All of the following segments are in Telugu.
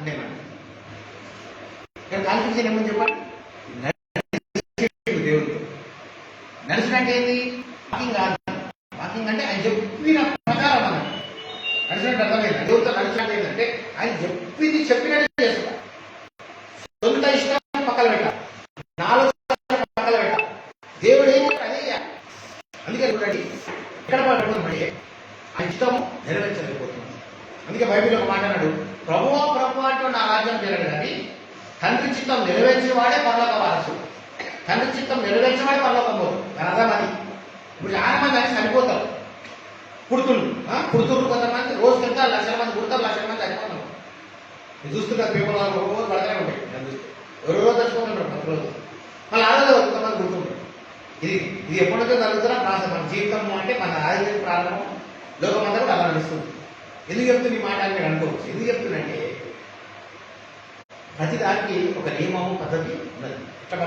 అంటే ఇక్కడ కాన్ఫ్యూజన్ ఏమని చెప్పండి. దేవుడితో నడుచుడు అంటే ఏంటి? వాకింగ్ కాదు. వాకింగ్ అంటే ఆయన చెప్పిన ప్రకారం అన్నట్టు నడిచినట్టు అర్థమైంది. దేవుడితో నడిచినట్టు ఏంటంటే ఆయన చెప్పినట్టు చేస్తా. సొంత ఇష్టం పక్కన పెట్టాలి, నాలుగు పక్కన పెట్టాలి. దేవుడు ఏం చెప్పాడు అదే. అందుకే చూడండి ఎక్కడ పడుతుంది ఆ ఇష్టం నెరవేర్చలేకపోతున్నాం. అందుకే బైబిల్ ఒక మాట అన్నాడు, ప్రభువా ప్రభు అంటూ నా రాజ్యం జరగదు కానీ తండ్రి చిత్తం నెరవేర్చేవాడే పరలోక వారసుడు. తండ్రి చిత్తం నెరవేర్చేవాడే పరలోకం పోదు. దాని అర్థం అది. ఇప్పుడు చాలా మంది అని చనిపోతారు, పుడుతున్నారు కొంతమంది రోజుకి ఎంత లక్షల మంది పుడతారు, లక్షల మంది చనిపోతారు. నేను చూస్తున్నారు పేపర్ వాళ్ళు రోజు పడతానే ఉంటాయి. నేను చూస్తే ఎవరో చచ్చిపోతుంటారు ప్రతి రోజు. మళ్ళీ ఆడలో కొంతమంది పుడుతుంటారు. ఇది ఎప్పటికో జరుగుతున్నా ప్రాసెస్. మన జీవితం అంటే మన ఆరోగ్యం ప్రారంభం లోకమంతా కూడా అలా నడుస్తుంది. ఎందుకు చెప్తుంది ఈ మాట అని మీరు అనుకోవచ్చు. ఎందుకు చెప్తుందంటే ప్రతి దానికి ఒక నియమము పద్ధతి ఉన్నది. ఎట్లా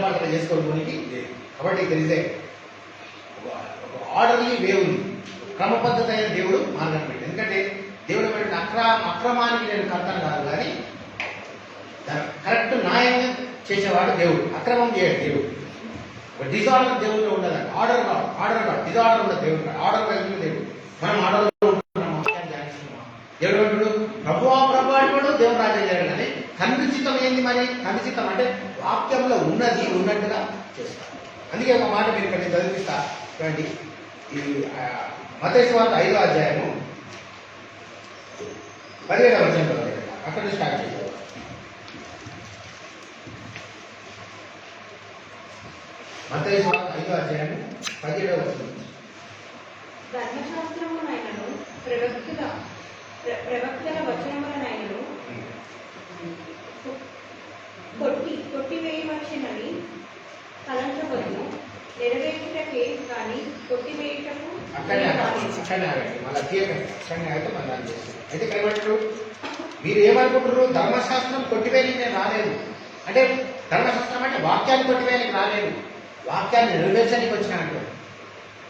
పడతా చేసుకోవడానికి లేదు. కాబట్టి తెలిసే ఒక ఆర్డర్లీ వే ఉంది, క్రమ పద్ధతి అయిన దేవుడు మార్గం పెట్టాడు. ఎందుకంటే దేవుడు పెట్టిన అక్రమానికి నేను కర్తను కాదు కానీ కరెక్ట్ న్యాయంగా చేసేవాడు దేవుడు. అక్రమం చేయడు దేవుడు. ఒక డిజార్డర్ దేవుడు ఉండదు. ఆర్డర్ కాదు డిజార్డర్ ఉండదు దేవుడు. ఆర్డర్ కలిగిన దేవుడు. మనం ఆర్డర్లో ఉంటున్నాం, దేవుడు అంటాడు ప్రభువా ప్రభు అంటాడు దేవుడు రాజ్యం చేయడు. కానీ తండ్రి చిత్తం ఏంది? మరి తండ్రి చిత్తం అంటే వాక్యంలో ఉన్నది ఉన్నట్టుగా చేస్తాడు. అందుకే ఒక మాట మీరు ఇక్కడ చదివిస్తా చూడండి. ఈ మత్తయి సువార్త 5వ అధ్యాయము 17వ వచనం అక్కడ నుంచి స్టార్ట్ చేశారు. మత్తయి సువార్త 5వ అధ్యాయము 17వ వచనం. ధర్మశాస్త్రమునైనను ప్రవక్తల వచనములనైనను కొట్టివేయవచ్చునని తలంచవలను నెరవేర్చుటకే కానీ కొట్టివేయుటకు అక్కడనే మళ్ళీ అక్కడనే అయితే మన దాన్ని చేస్తుంది. అయితే ఇక్కడ ఏమంటారు? మీరు ఏమనుకుంటారు? ధర్మశాస్త్రం కొట్టివేయడానికి నేను రాలేదు అంటే, ధర్మశాస్త్రం అంటే వాక్యాన్ని కొట్టివేయడానికి రాలేదు, వాక్యాన్ని నెరవేర్చడానికి వచ్చినానంటే.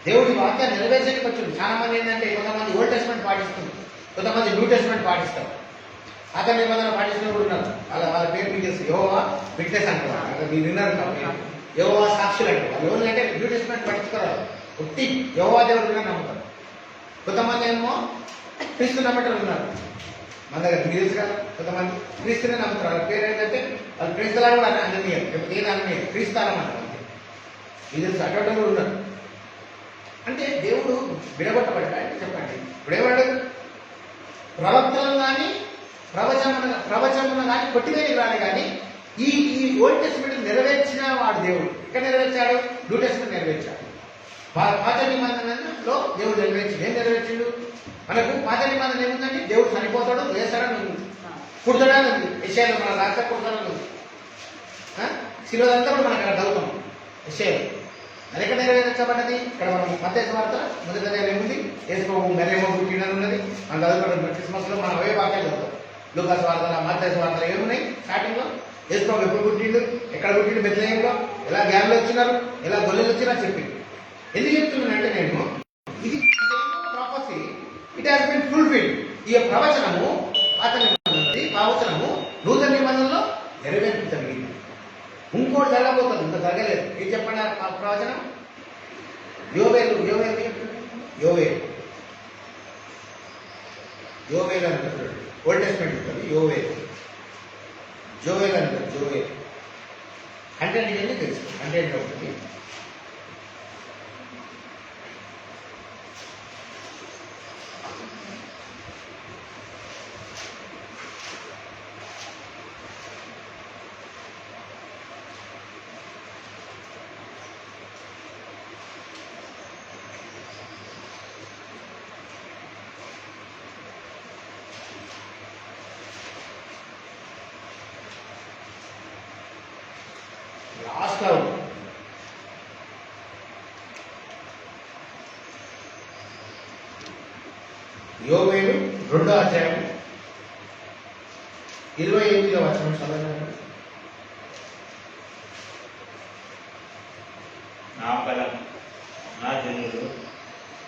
దేవుడి వాక్యాన్ని నెరవేర్చడానికి వచ్చింది. చాలా మంది ఏంటంటే కొంతమంది ఓల్డ్ టెస్ట్మెంట్ పాటిస్తుంది, కొంతమంది న్యూ టెస్ట్మెంట్ పాటిస్తారు. అతను నిబంధన పాటిస్తున్న కూడా ఉన్నారు. వాళ్ళ పేరు మీకు తెలుసు, యెహోవా విట్నెస్ అంటారు. అక్కడ మీరు విన్నారు కాబట్టి యెహోవా సాక్షులు అంటారు. వాళ్ళు ఎవరు అంటే న్యూ టెస్ట్మెంట్ పట్టించుకోరు, ఉట్టి యెహోవా దేవుడు నమ్ముతారు. కొంతమంది ఏమో క్రీస్తు నమ్మటం ఉన్నారు మన దగ్గర. మీకు తెలుసు కదా, కొంతమంది క్రీస్తునే నమ్ముతారు. వాళ్ళ పేరు ఏంటంటే వాళ్ళు క్రీస్తులాగా కూడా అననీయారు, లేకపోతే ఏది అననీయారు, క్రీస్తానం అంటారు. అంతే మీకు తెలుసు. అటువంటి కూడా ఉన్నారు. అంటే దేవుడు విడగొట్టబడ్డా అంటే చెప్పండి. ఇప్పుడు ఏమన్నాడు? ప్రవక్తలను కానీ ప్రవచనమును కానీ కొట్టివేయడానికి రాలే. కానీ ఈ ఓల్డ్ టెస్ట్మెంట్ నెరవేర్చిన వాడు దేవుడు. ఇక్కడ నెరవేర్చాడు, న్యూ టెస్ట్మెంట్ నెరవేర్చాడు. పాత నిబంధనలో దేవుడు నెరవేర్చిండు. ఏం నెరవేర్చిండు? మనకు పాత నిబంధన ఏముందండి? దేవుడు చనిపోతాడు, వేస్తాడని ఉంది, పుడతాడని ఉంది. యెషయాలో మన రాష్ట్ర పుడతాడని ఉంది. శిలువదంతా కూడా మనకు అక్కడ చదువుతాం యెషయాలో. అది ఎక్కడ నెరవేర్చబడ్డది? ఇక్కడ మనం మత్తయి సువార్త 1వ అధ్యాయం ఏముంది? యేసు ప్రభువు మెరేమో పుట్టినని ఉన్నది. మనం చదువుకోవడం క్రిస్మస్ లో మనం అవే వాక్యాలు చదువుతాం. లూకా సువార్తలో, మత్తయి సువార్తలో ఏమున్నాయి? స్టార్టింగ్ లో యేసు ప్రభు ఎప్పుడు పుట్టిండు, ఎక్కడ పుట్టిండు, బెత్లెహేంలో, ఎలా గ్యాన్లు వచ్చినారు, ఎలా గొల్లెలు వచ్చినా చెప్పింది. ఎందుకు చెప్తున్నానంటే నేను ఇది prophecy, it has been fulfilled. ఈ ప్రవచనము పాత నిబంధనది, ప్రవచనము నూతన నిబంధనలో నెరవేర్చగలిగింది. ఇంకోటి జరగబోతుంది, ఇంకా జరగలేదు. ఏం చెప్పండి ఆ ప్రవచనం? యోవేలు అంటారు. ఓల్డ్ టెస్ట్మెంట్ ఉంటుంది యోవేలు, జోవేల్ అంటారు. జోవేల్ కంటెంట్ ఇవన్నీ తెలుసు. కంటెంట్ ఉంటుంది. లాస్ట్ లో యోవేలు 2వ అధ్యాయం 28వ వచనం చదవండి. నా బలం, నా జనులు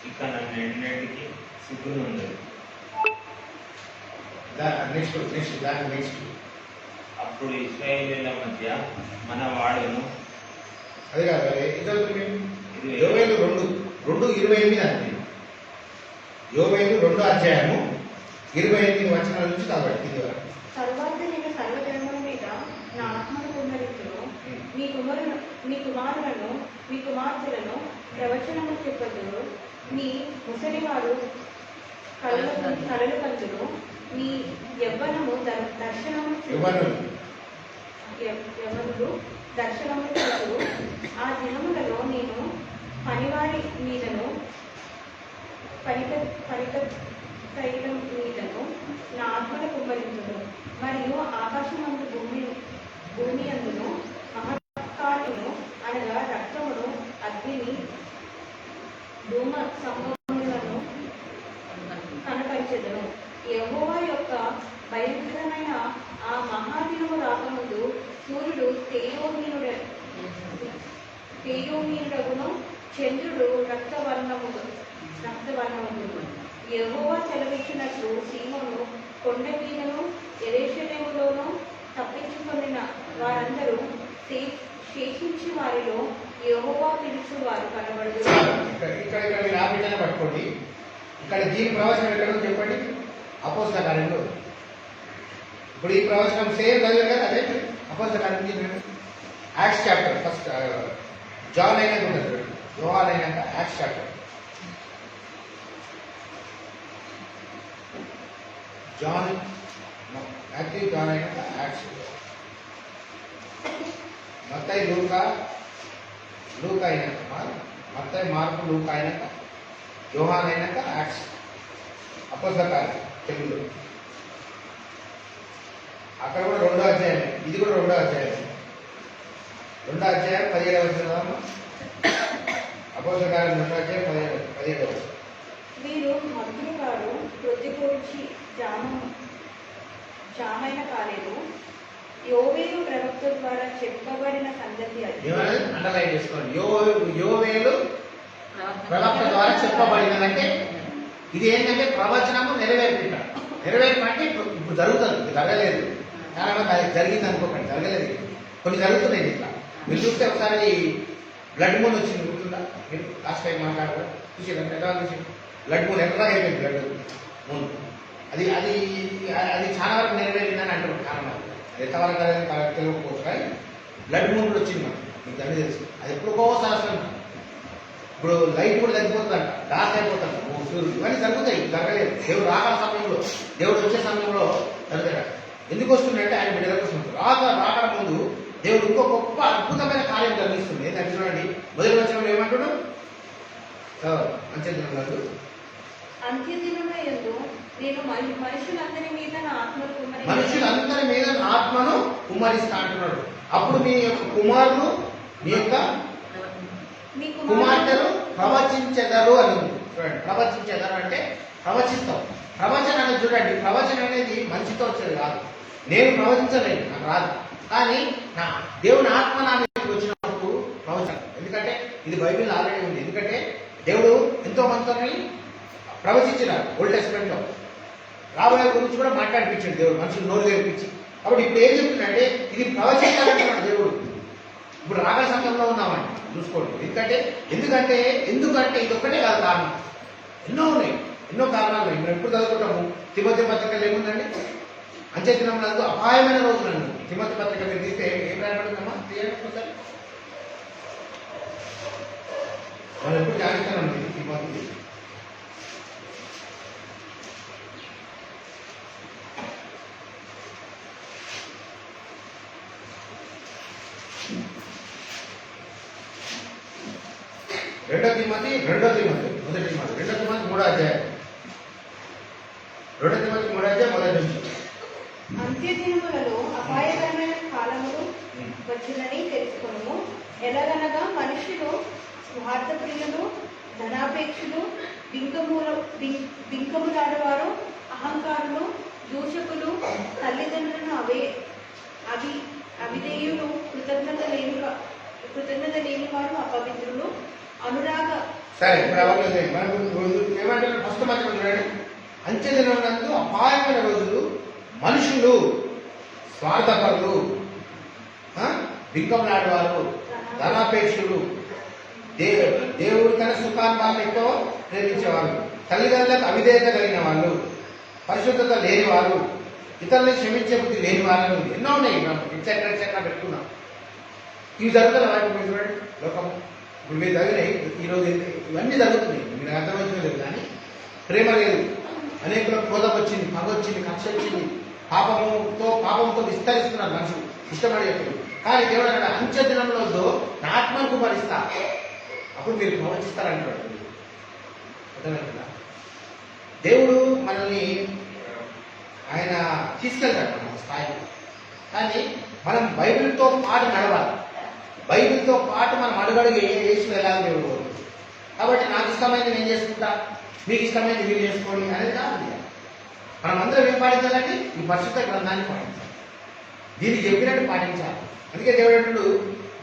ఇక నన్ను ఎన్నింటికి సిగ్గును ఉండదు. నెక్స్ట్ అప్పుడు ఇశ్రాయేలీయుల మధ్య మన వాడును అది కాదు ఇద్దరు ఇది యోవేలు 2:28 అండి. యోవేలు 2వ అధ్యాయము 28 వచనాల నుంచి కాబట్టి ఇది వరకు. తరువాత నేను సర్వజనముల మీద నా ఆత్మను కుమ్మరించును. మీ కుమారులను మీ కుమార్తెలను ప్రవచనము చెప్పదురు. మీ ముసలివారు కలలు కందురు. మీ యవ్వనము దర్శనము యవ్వనులు దర్శనము చూతురు. ఆ దినములలో నేను పనివారి మీదను తైలం మీదను నా ఆత్మను కుమ్మరించును. మరియు ఆకాశమందు భూమి అందును మహత్కార్యమును అనగా రక్తమును అగ్నిని ధూమ సంభవములను కనపరిచెదను. యెహోవా యొక్క భయంకరమైన ఆ మహాదినము రాకముందు సూర్యుడు తేజోహీనుడగును, చంద్రుడు రక్తవర్ణమును. యెహోవా సెలవిచ్చినట్లు సీమోను కొండ మీదను యెరూషలేములోను తప్పించుకొనిన వారందరూ శేషించి వారిలో యెహోవా పిలుచువారు కనబడుదురు. ఇక్కడ మీరు ఆపిటనే పట్టుకోండి. ఇక్కడ దీని ప్రవచనం ఎక్కడో చెప్పండి. అపోస్తల కార్యంలో ఇప్పుడు ఈ ప్రవచనం సేమ్ చదివారు కదా, అదే అపోస్తల కార్యం యాక్ట్స్ చాప్టర్ ఫస్ట్. జాన్ అయినాక ఉంటుంది, యోహాన్ అయినాక యాక్ట్స్ చాప్టర్. జాన్ అయినాక యాక్ట్స్. మత్తయి లూకా అయినాక మత్తయి మార్కు లూకా అయినాక యోహాన్ అయినాక యాక్ట్స్. అపోస్తల కార్యం తెలుగులో అక్కడ కూడా 2వ అధ్యాయం, ఇది కూడా 2వ అధ్యాయం. 2వ అధ్యాయం 17వ వచనం. అపోస్తల కార్యం 2వ అధ్యాయం 17వ వచనం. వీరు మంత్రులు గారు ప్రొద్దుపూడ్చి జామైన కాలేదు. యోవేలు ప్రవక్త ద్వారా చెప్పబడిన సంగతి అది. అండర్లైన్ చేసుకోండి. యోవేలు ప్రవక్త ద్వారా చెప్పబడినదంటే ఇది ఏంటంటే ప్రవచనము నెరవేర్పు అంటే ఇప్పుడు జరుగుతుంది, ఇది జరగలేదు. చాలా మంది అది జరిగింది అనుకోకండి, జరగలేదు. కొన్ని జరుగుతున్నాయి ఇట్లా. మీరు చూస్తే ఒకసారి బ్లడ్ మూన్ వచ్చింది, గుర్తుందా? మీరు లాస్ట్ టైం మాట్లాడారు చూసేదంటే ఎలా చూసి బ్లడ్ మూన్ ఎట్లా అయిపోయింది. బ్లడ్ మూన్ అది అది అది చాలా వరకు నెరవేరిందని అంటారు. కారణం అది ఎంతవరకు తెలియకపోవచ్చు, కానీ బ్లడ్ మూన్ కూడా వచ్చింది మీకు అన్నీ తెలుసు. అది ఎప్పుడుకోసారి అసలు ఇప్పుడు లైట్ కూడా తగ్గిపోతుందంట, డార్క్ అయిపోతాడు సూర్యుడు. ఇవన్నీ జరుగుతాయి, జరగలేదు. దేవుడు రాకల సమయంలో, దేవుడు వచ్చే సమయంలో జరుగుతాడు. ఎందుకు వస్తుందంటే ఆయన బిడ్డల కోసం. రాకల ముందు దేవుడు ఇంకో గొప్ప అద్భుతమైన కార్యం జరిగిస్తుంది. ఏంటంటే చూడండి, మొదటి వచనంలో ఏమంటాడు? అంత్యదినములందు అంత్యదినములందు నేను మనుషులందరి మీద నా ఆత్మను కుమ్మరిస్తా అంటున్నాడు. అప్పుడు మీ యొక్క కుమారులు మీ యొక్క కుమార్తెలు ప్రవచించెదరు అని ఉంది. చూడండి, ప్రవచించెదరు అంటే ప్రవచిస్తాం. ప్రవచనం అనేది చూడండి, ప్రవచనం అనేది మంచితో వచ్చేది కాదు. నేను ప్రవచించలేదు, నాకు రాదు. కానీ నా దేవుని ఆత్మ నా మీదకి వచ్చినప్పుడు ప్రవచనం. ఎందుకంటే ఇది బైబిల్ ఆల్రెడీ ఉంది. ఎందుకంటే దేవుడు ఎంతో మందితో ప్రవచించినారు ఓల్డ్ టెస్ట్మెంట్ లో. రాబోయే గురించి కూడా మాట్లాడిపించాడు దేవుడు, మనుషులు నోరు తెరిపించి. కాబట్టి ఇప్పుడు ఏం చెప్తున్నాడంటే ఇది ప్రవచించాలంటున్నాడు దేవుడు. ఇప్పుడు రాగల సమయంలో ఉన్నామండి, చూసుకోండి. ఎందుకంటే ఇది ఒక్కటే కాదు కారణం, ఎన్నో ఉన్నాయి, ఎన్నో కారణాలు ఉన్నాయి. మనం ఎప్పుడు చదువుకుంటాము? తిమోతి పత్రికలు ఏముందండి? అంత్యదినములందు అపాయమైన రోజులందు. తిమోతి పత్రిక మీరు తీస్తే ఏం రాయబడిందమ్మా? ఒకసారి మనం ఎప్పుడు జాగ్రత్తనండి తిమోతి. రెండో తిమోతి 3వ అధ్యాయం. 2 తిమోతి 3వ అధ్యాయం మొదటి నుంచి. అంత్యదినములలో అపాయకరమైన కాలములు వచ్చినని తెలుసుకును. ఎలాగనగా మనుషులు స్వార్థప్రియులు, ధనాపేక్షులు, బింకములాడవారు, అహంకారులు, దూషకులు, తల్లిదండ్రులను అవిధేయులు, కృతజ్ఞత లేని వారు, అపవిత్రులు, అనురాగ. సరే, ఇప్పుడు మనకు ఏమంటారు? ఫస్ట్ మంచి చూడండి, అంత్యదినములందు అపాయమైన రోజులు మనుషులు స్వార్థపరులు, బింకంలాడేవారు, ధనాపేక్షులు, దేవుడు తన సుఖాన్ని వాళ్ళు ఎక్కువ ప్రేమించేవారు, తల్లిదండ్రులకు అవిధేయత కలిగిన వాళ్ళు, పరిశుద్ధత లేని వారు, ఇతరులను క్షమించే బుద్ధి లేని వాళ్ళు, ఎన్నో ఉన్నాయి. ఎట్లా పెట్టుకున్నాం. ఇవి జరుగుతాయి వాటి మీద చూడండి. లోకం ఇప్పుడు మీరు చదివినాయి ఈరోజు ఇవన్నీ జరుగుతున్నాయి. మీరు అర్థమవుతుంది లేదు, కానీ ప్రేమ లేదు. అనేకులకు క్రోధం వచ్చింది, పగ వచ్చింది, కక్ష వచ్చింది, పాపంతో విస్తరిస్తున్నారు మనుషులు ఇష్టపడే వ్యక్తులు. కానీ దేవుడు అక్కడ అంచె దినంలో నా ఆత్మను కుమరిస్తా, అప్పుడు మీరు ప్రవచిస్తారంటాడు. అర్థమవుతుందా? దేవుడు మనల్ని ఆయన తీసుకెళ్తాడు మన స్థాయికి. కానీ మనం బైబిల్తో పాటు నడవాలి. బైబిల్తో పాటు మనం అడుగడుగు వేసి వెళ్ళాలి దేవుడు. కాబట్టి నాకు ఇష్టమైనది నేను చేసుకుంటా, మీకు ఇష్టమైనది మీరు చేసుకోండి అనేది కాదు. మనం అందరం ఏం పాటించాలంటే ఈ పరిశుద్ధ గ్రంథాన్ని పాటించాలి, దీన్ని చెప్పినట్టు పాటించాలి. అందుకే దేవుడు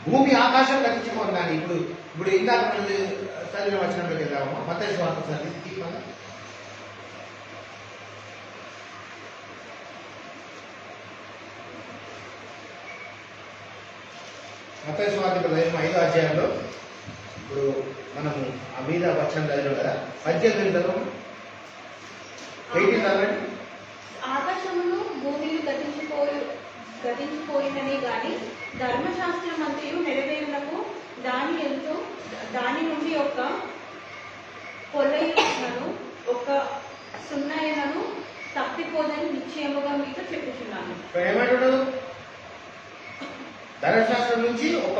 భూమి ఆకాశం గతించుకోవాలి. కానీ ఇప్పుడు ఇందాక మనం చదివిన వచనంలోకి వెళ్దాము. మత్తయి సువార్త చదివి మత్తయి సువార్త 5వ అధ్యాయంలో ఇప్పుడు మనము ఆ మీద వచనం చదివాం కదా, 18 చదవము, 18 చదవండి. ఆకాశమును భూమిని గతించిపోయిననే గాని ధర్మశాస్త్రం అంతయు నెరవేరునకు దాని నుండి ఒక పొలైనను ఒక సున్నయనను తప్పిపోదని నిశ్చయముగా మీతో చెప్పుచున్నాను. ఏమంటాడు? ధర్మశాస్త్రం నుంచి ఒక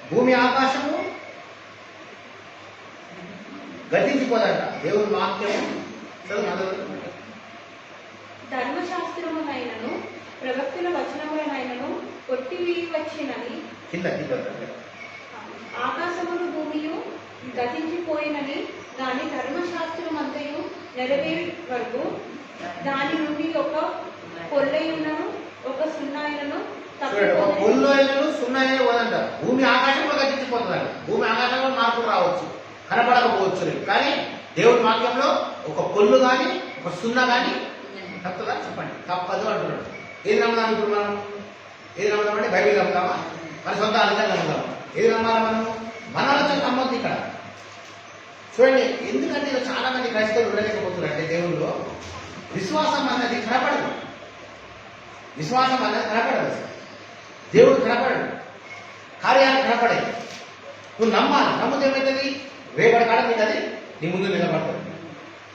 భూమి ఆకాశము గతించిపోదంట. దేవుని వాక్యము ధర్మశాస్త్రమునైనను ప్రవక్తుల వచనములనైనను కొట్టివేయవచ్చినని కింద ఆకాశమును భూమియు గతించిపోయినని దాని ధర్మశాస్త్రం అంతయు నెరవేరు వరకు దాని నుండి ఒక పొల్లైనను ఒక సున్నాయనను ఒక పొల్లు అయినను సున్నాయన పోదంట. భూమి ఆకాశంలో గతించిపోతుందంట. భూమి ఆకాశంలో మార్పులు రావచ్చు, కనపడకపోవచ్చు. కానీ దేవుడి వాక్యంలో ఒక పొల్లు కానీ ఒక సున్నా కానీ తప్పదా? చెప్పండి. తప్పదు అంటున్నాడు. ఏది నమ్ముదాం? ఇప్పుడు మనం ఏది నమ్ముదామంటే బైబిల్ నమ్ముదామా, మన సొంత ఆలోచన నమ్ముదామా? ఏది నమ్మాలి? మన ఆలోచన నమ్మద్దు ఇక్కడ. చూడండి, ఎందుకంటే చాలా మంది క్రైస్తవులు ఉండలేకపోతున్నారు అంటే దేవుల్లో విశ్వాసం అన్నది కనపడదు. విశ్వాసం అన్నది కనపడదు. దేవుడు కనపడడు, కార్యాలు కనపడాయి. నువ్వు నమ్మాలి. నమ్మితే ఏమవుతుంది? రేపటి కాడ నీకు అది నీ ముందు నిలబడుతుంది.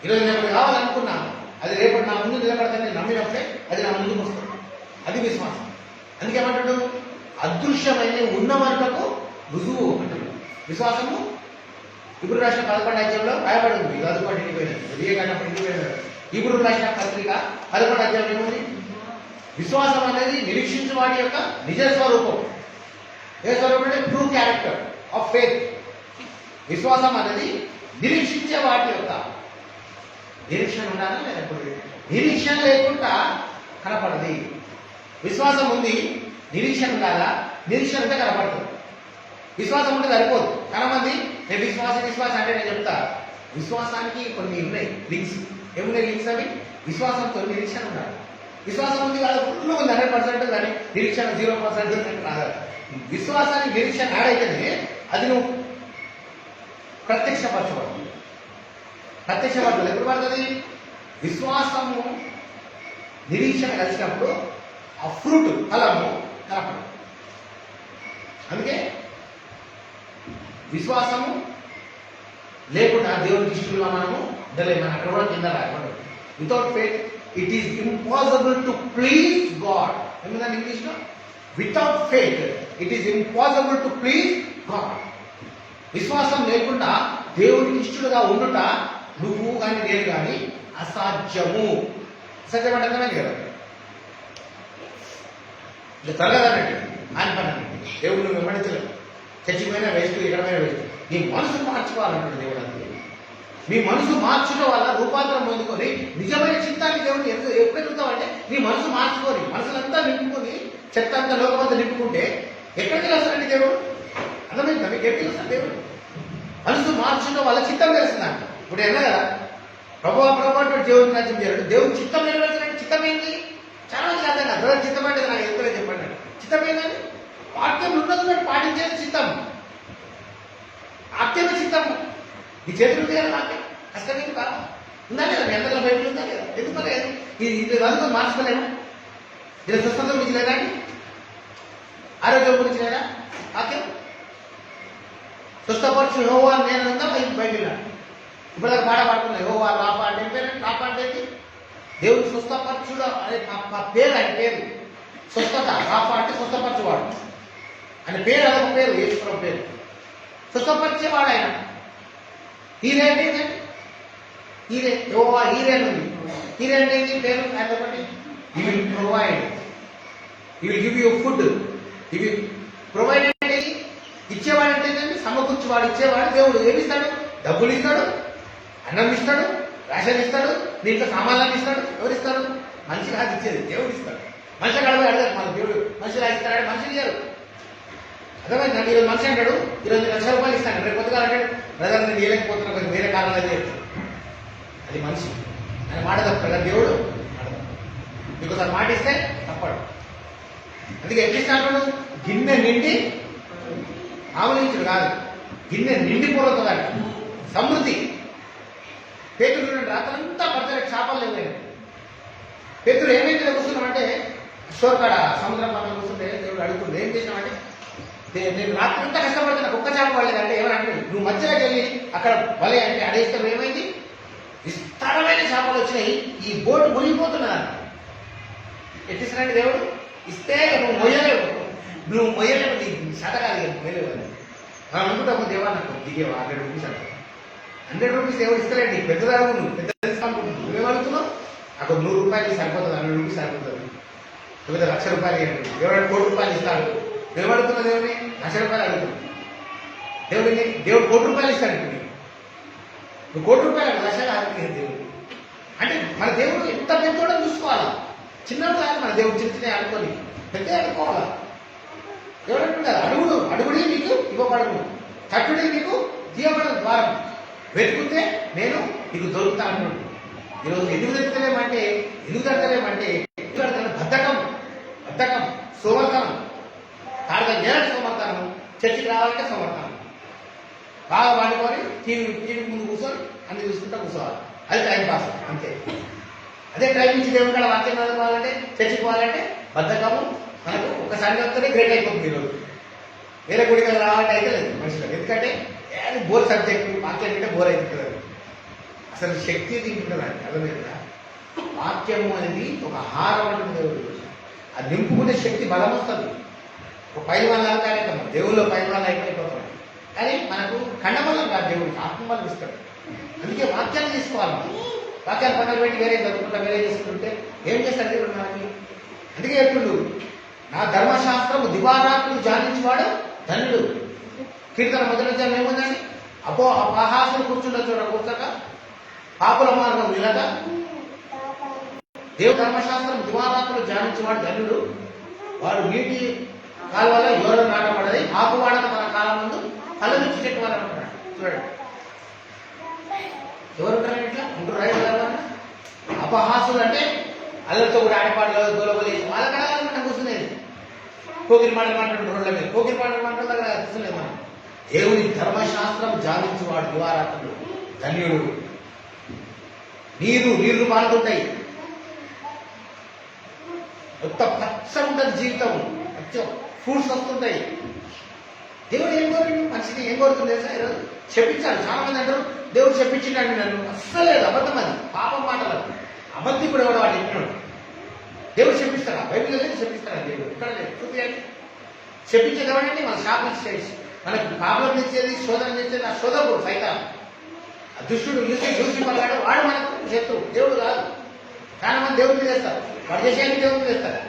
ఈరోజు నేను ఒకటి కావాలనుకున్నా, అది రేపటి నా ముందు నిలబడుతుంది. నేను నమ్మినప్పుడే అది నా ముందుకు వస్తుంది. అది విశ్వాసం. అందుకేమంటాడు? అదృశ్యమైన ఉన్నవరకు రుజువు అంటాడు. విశ్వాసము ఇప్పుడు రాసిన 11వ అధ్యాయంలో రాయబడి ఉంది. చదువుకోండి, ఇంటిపోయినది వివేకానప్పుడు ఇంటిపోయినాడు. ఇప్పుడు రాసిన పత్రిక 11వ అధ్యాయంలో ఏముంది? విశ్వాసం అనేది నిరీక్షించిన వాటి యొక్క నిజ స్వరూపం. ఏ స్వరూపం అంటే ట్రూ క్యారెక్టర్ ఆఫ్ ఫెయిత్. విశ్వాసం అనేది నిరీక్షించే వాటి యొక్క నిరీక్షణ ఉండాలా లేదా? నిరీక్షణ లేకుండా కనపడది. విశ్వాసం ఉంది, నిరీక్షణ ఉండాలా? నిరీక్షణ ఉంటే కనపడుతుంది. విశ్వాసం ఉంటే సరిపోదు. చాలా మంది నేను విశ్వాసం అంటే నేను చెప్తా. విశ్వాసానికి కొన్ని ఉన్నాయి లింక్స్. ఏమున్నాయి లింక్స్? అవి విశ్వాసంతో నిరీక్షణ ఉండాలి. విశ్వాసం ఉంది కాదు, ఫుల్ ఉంది 100%, కానీ నిరీక్షణ 0% రాదు. విశ్వాసానికి నిరీక్షణ యాడ్ అయితేనే అది నువ్వు ప్రత్యక్షపరచబడుతుంది. ఎప్పుడు పడుతుంది? విశ్వాసము నిరీక్షణ కలిసినప్పుడు ఆ ఫ్రూట్ ఫలము కనపడదు. అందుకే విశ్వాసము లేకుండా దేవునికి ఇష్టంగా మనము ఉండలేము. మన అక్కడ కూడా కింద రాయబడదు. Without faith it is impossible to please God. ఏమిందండి ఇంగ్లీష్లో? Without faith it is impossible to please God. విశ్వాసం లేకుండా దేవుడికి ఇష్టలుగా ఉండుట నువ్వు కానీ నేను కానీ అసాధ్యము. అసాధ్యం అంటే అర్థమైంది కదా? తరగదన్నట్టు ఆయన పని దేవుడు నువ్వు వెంబడించలేదు. చచ్చిపోయినా వేస్ట్, ఎక్కడమైనా వేస్ట్. నీ మనసు మార్చుకోవాలంటాడు దేవుడు. అంతే. మీ మనసు మార్చడం వల్ల రూపాంతరం పొందుకొని నిజమైన చిత్తాన్ని దేవుడిని ఎప్పుడు ఎదుగుతావంటే నీ మనసు మార్చుకొని మనసులంతా నింపుకొని చెత్త అంతా లోకమంతా నింపుకుంటే ఎక్కడికి వస్తాడండి దేవుడు? అర్థమైందా మీకు? ఎక్కడికి వస్తాడు దేవుడు? మనసు మార్చడం వల్ల చిత్తం తెలుస్తుందంట. ఇప్పుడు ఎన్నా కదా ప్రభు దేవుడిని రాజ్యం చేయాలి. దేవుడు చిత్తం నెరవేర్చడానికి చిత్తం ఏంటి? చాలా మంది అర్థం కాదు. బ్రదర్ చిత్తం అంటే నాకు ఎందుకు చెప్పండి, చిత్తమేనని వాక్యం ఉన్నది పాటించేది చిత్తం, వాక్యమే చిత్తం. నీ చేతులు ఉంది కదా వాక్యం, కష్టమేది కాదు. ఉందా లేదా మీ అందరిలో బయటలు ఉందా లేదా? ఎందుకు లేదు? ఇది అందుకు మార్చుకోలేము. ఇలా స్వస్థత గురించి లేదా అండి, ఆరోగ్యం గురించి లేదా వాక్యం? స్వస్థపరచు యెహోవా నేను ఉందా బయట ఇప్పుడు పాట పాడుతున్నా, యెహోవా రాపా అంటే ఏం పేరు? రాపా అంటే దేవుడు స్వస్థపరచుడు అనే మా పేరు, ఆయన పేరు స్వస్థత. రాపా అంటే స్వస్థపరచువాడు, ఆయన పేరు అదొక పేరు, ఈశ్వరం పేరు, స్వస్థపరిచేవాడు ఆయన. హీరే అంటే ఏంటంటే హీరే, యెహోవా హీరే అని ఉంది. హీరే అంటే ఏంటి పేరు? ఆయన ఒకటి, he will provide, he will give you food, he will provide అంటే ఇచ్చేవాడు అంటే ఏంటంటే సమకూర్చేవాడు, ఇచ్చేవాడు దేవుడు. ఏమిస్తాడు? డబ్బులు ఇస్తాడు, అన్నం ఇస్తాడు, రేషన్ ఇస్తాడు, దీంట్లో సామాన్లను ఇస్తాడు. ఎవరు ఇస్తాడు? మనిషి కాదు ఇచ్చేది, దేవుడు ఇస్తాడు. మనిషి అడగ అడగదు మన దేవుడు, మనిషి ఇస్తాడు, మనిషి ఇయ్యారు. అర్థమైందండి? ఈరోజు మనిషి అంటాడు, ఈరోజు ₹1,00,000 ఇస్తాను, రేపు కొత్తగా అంటాడు బ్రదర్ నేను ఇవ్వలేకపోతున్నా, కొంచెం వేరే కారణాలు అయితే. అది మనిషి, ఆయన మాట తప్పడు కదా దేవుడు. ఇంకోసారి మాట ఇస్తే తప్పడు. అందుకే ఎట్లా ఇస్తాడు? గిన్నె నిండి ఆవలించుడు కాదు, గిన్నె నిండిపోతుందంట, సమృద్ధి. పేతుడు రాత్రంతా పచ్చడి చేపలు లేవు. పేతుడు ఏమైతే కూర్చున్నామంటే షోర్కాడ సముద్రం పక్కన కూర్చుంటే దేవుడు అడుగుతుంది, ఏం చేసినామంటే నేను రాత్రి అంతా కష్టపడితే నాకు ఒక్క చేప పడలేదంటే ఏమని అంటే, నువ్వు మధ్యలోకి వెళ్ళి అక్కడ వలే అంటే అడేస్తే ఏమైంది? విస్తారమైన చేపలు వచ్చినాయి, ఈ బోటు మునిగిపోతున్నదంట. ఎట్టిస్తానండి దేవుడు? ఇస్తే నువ్వు మొయ్యలేవు, నీ శాత కాదు, మొయ్యలేవు అని మనం అనుకుంటాము. దేవా నాకు దిగేవా ₹100 అంటే ₹100 దేవుడు ఇస్తలేండి, పెద్దదాగు నువ్వు పెద్ద అనుకుంటున్నావు. నువ్వేమడుగుతున్నావు? నాకు ₹100 సరిపోతుంది, ₹100 సరిపోతుంది, లేదా ₹1,00,000 ఇవ్వండి. దేవుడు ₹1,00,00,000 ఇస్తాడు. నువ్వేమడుగుతున్నావు? దేవుడిని ₹1,00,000 అడుగుతున్నావు. దేవుడు ₹1,00,00,000 ఇస్తాడు. నువ్వు ₹1,00,00,000 లక్షలు అడుగుతుంది దేవుడు. అంటే మన దేవుడు ఎంత పెద్దోడో చూసుకోవాలా. చిన్నప్పుడు కాదు మన దేవుడు, చిన్న అనుకోని పెద్ద అనుకోవాలా. దేవుడు అంటున్నారు, అడుగుడి నీకు ఇవ్వబడను, తట్టుడి నీకు తీయబడదు ద్వారం, వెతుకుతే నేను నీకు దొరుకుతాను. ఈరోజు ఎందుకు దొరుకుతలేమంటే బద్ధకం, సోమర్థనం, కాడగా నేరటి సోమర్థనం, చర్చికి రావాలంటే సోమర్థనం. బాగా వాడుకొని టీవీ ముందు కూర్చొని అన్ని చూసుకుంటా కూర్చోవాలి, అది టైం పాస్ అంతే. అదే టైం నుంచి దేవుని కాడ వాక్యం చదువుకోవాలంటే, చర్చికి పోవాలంటే బద్ధకము. మనకు ఒక్కసారి వస్తేనే గ్రేట్ అయిపోతుంది. ఈరోజు వేరే గుడికి రావాలంటే అయితే లేదు మనుషులు, ఎందుకంటే బోర్ సబ్జెక్టు, వాక్యం అంటే బోర్ అయిపోతుంది. అసలు శక్తి తింటున్నదండి, అర్థమైందా? వాక్యము అనేది ఒక ఆహారం అంటుంది దేవుడు. అది నింపుకునే శక్తి బలం వస్తుంది. ఒక పైలవాన్ లాగా దేవుళ్ళు పైలవాన్ అయిపోతున్నాం, కానీ మనకు ఖండబలం కాదు, దేవుడికి ఆత్మబలం ఇస్తాడు. అందుకే వాక్యాన్ని తీసుకోవాలి. వాక్యాన్ని పక్కన పెట్టి వేరే చదువుకుంటా వేరే చేసుకుంటే ఏం చేస్తాడు దేవుడు మనకి? అందుకే ఎప్పుడు నా ధర్మశాస్త్రము దివారాత్రులు ధ్యానించేవాడు ధన్యుడు. కీర్తన మొదటి అధ్యాయం ఏముందండి? అపహాసులు కూర్చుండ చూడ కూర్చక పాపుల మార్గం వినగా దేవుడు ధర్మశాస్త్రం దివారాత్రులు ధ్యానించేవాడు ధన్యుడు. వాడు నీటి కాలువల ఎవరు నాటబడది, ఆకువాడక మన కాలం ముందు కళ్ళనిచ్చి చెట్టు వాళ్ళు అంటున్నాడు. చూడండి ఎవరు ఉంటారు ఇట్లా ఉంటారు. అపహాసులు అంటే అల్లరితో కూడా ఆడపాటలు గొలవలేసి వాళ్ళ కడాలని మనం కూర్చునేది. కోకిరి మాటలు మాట్లాడుతూ రోడ్ల మీద కోకిరి మాటలు మాట్లాడుతూ అక్కడ కూర్చునేది. మనం దేవుని ధర్మశాస్త్రం జాగించేవాడు దివారాత్రులు ధన్యుడు. నీళ్లు పాల్గొంటాయి, మొత్తం పచ్చగా ఉంటుంది జీవితం, ఫ్రూట్స్ వస్తుంటాయి. దేవుడు ఏం కోరిండు? మనిషిని ఏం కోరుతుంది తెలుసా? ఈరోజు చెప్పించాడు. చాలా మంది అంటారు దేవుడు చెప్పించిండండి నన్ను. అస్సలేదు, అబద్ధం. అది పాపం మాటలు. అబద్ధం కూడా ఎవడో వాడు చెప్పినాడు. దేవుడు చెప్పిస్తాడా? బైబిల్ లేదు చెప్పిస్తాడా? దేవుడు ఇక్కడ లేదు. చూపించండి. చెప్పించేది ఎవడండి? మన శాపం చేసి మనకు పాపం తెచ్చేది, శోధన తెచ్చేది ఆ శోధకుడు సైతాను. ఆ దుష్టుడు చూసి పడ్డాడు, వాడు మనకు శత్రువు, దేవుడు కాదు. చాలా మంది దేవుడిని చేస్తారు, వాడు చేసేది దేవుడిని చేస్తారు.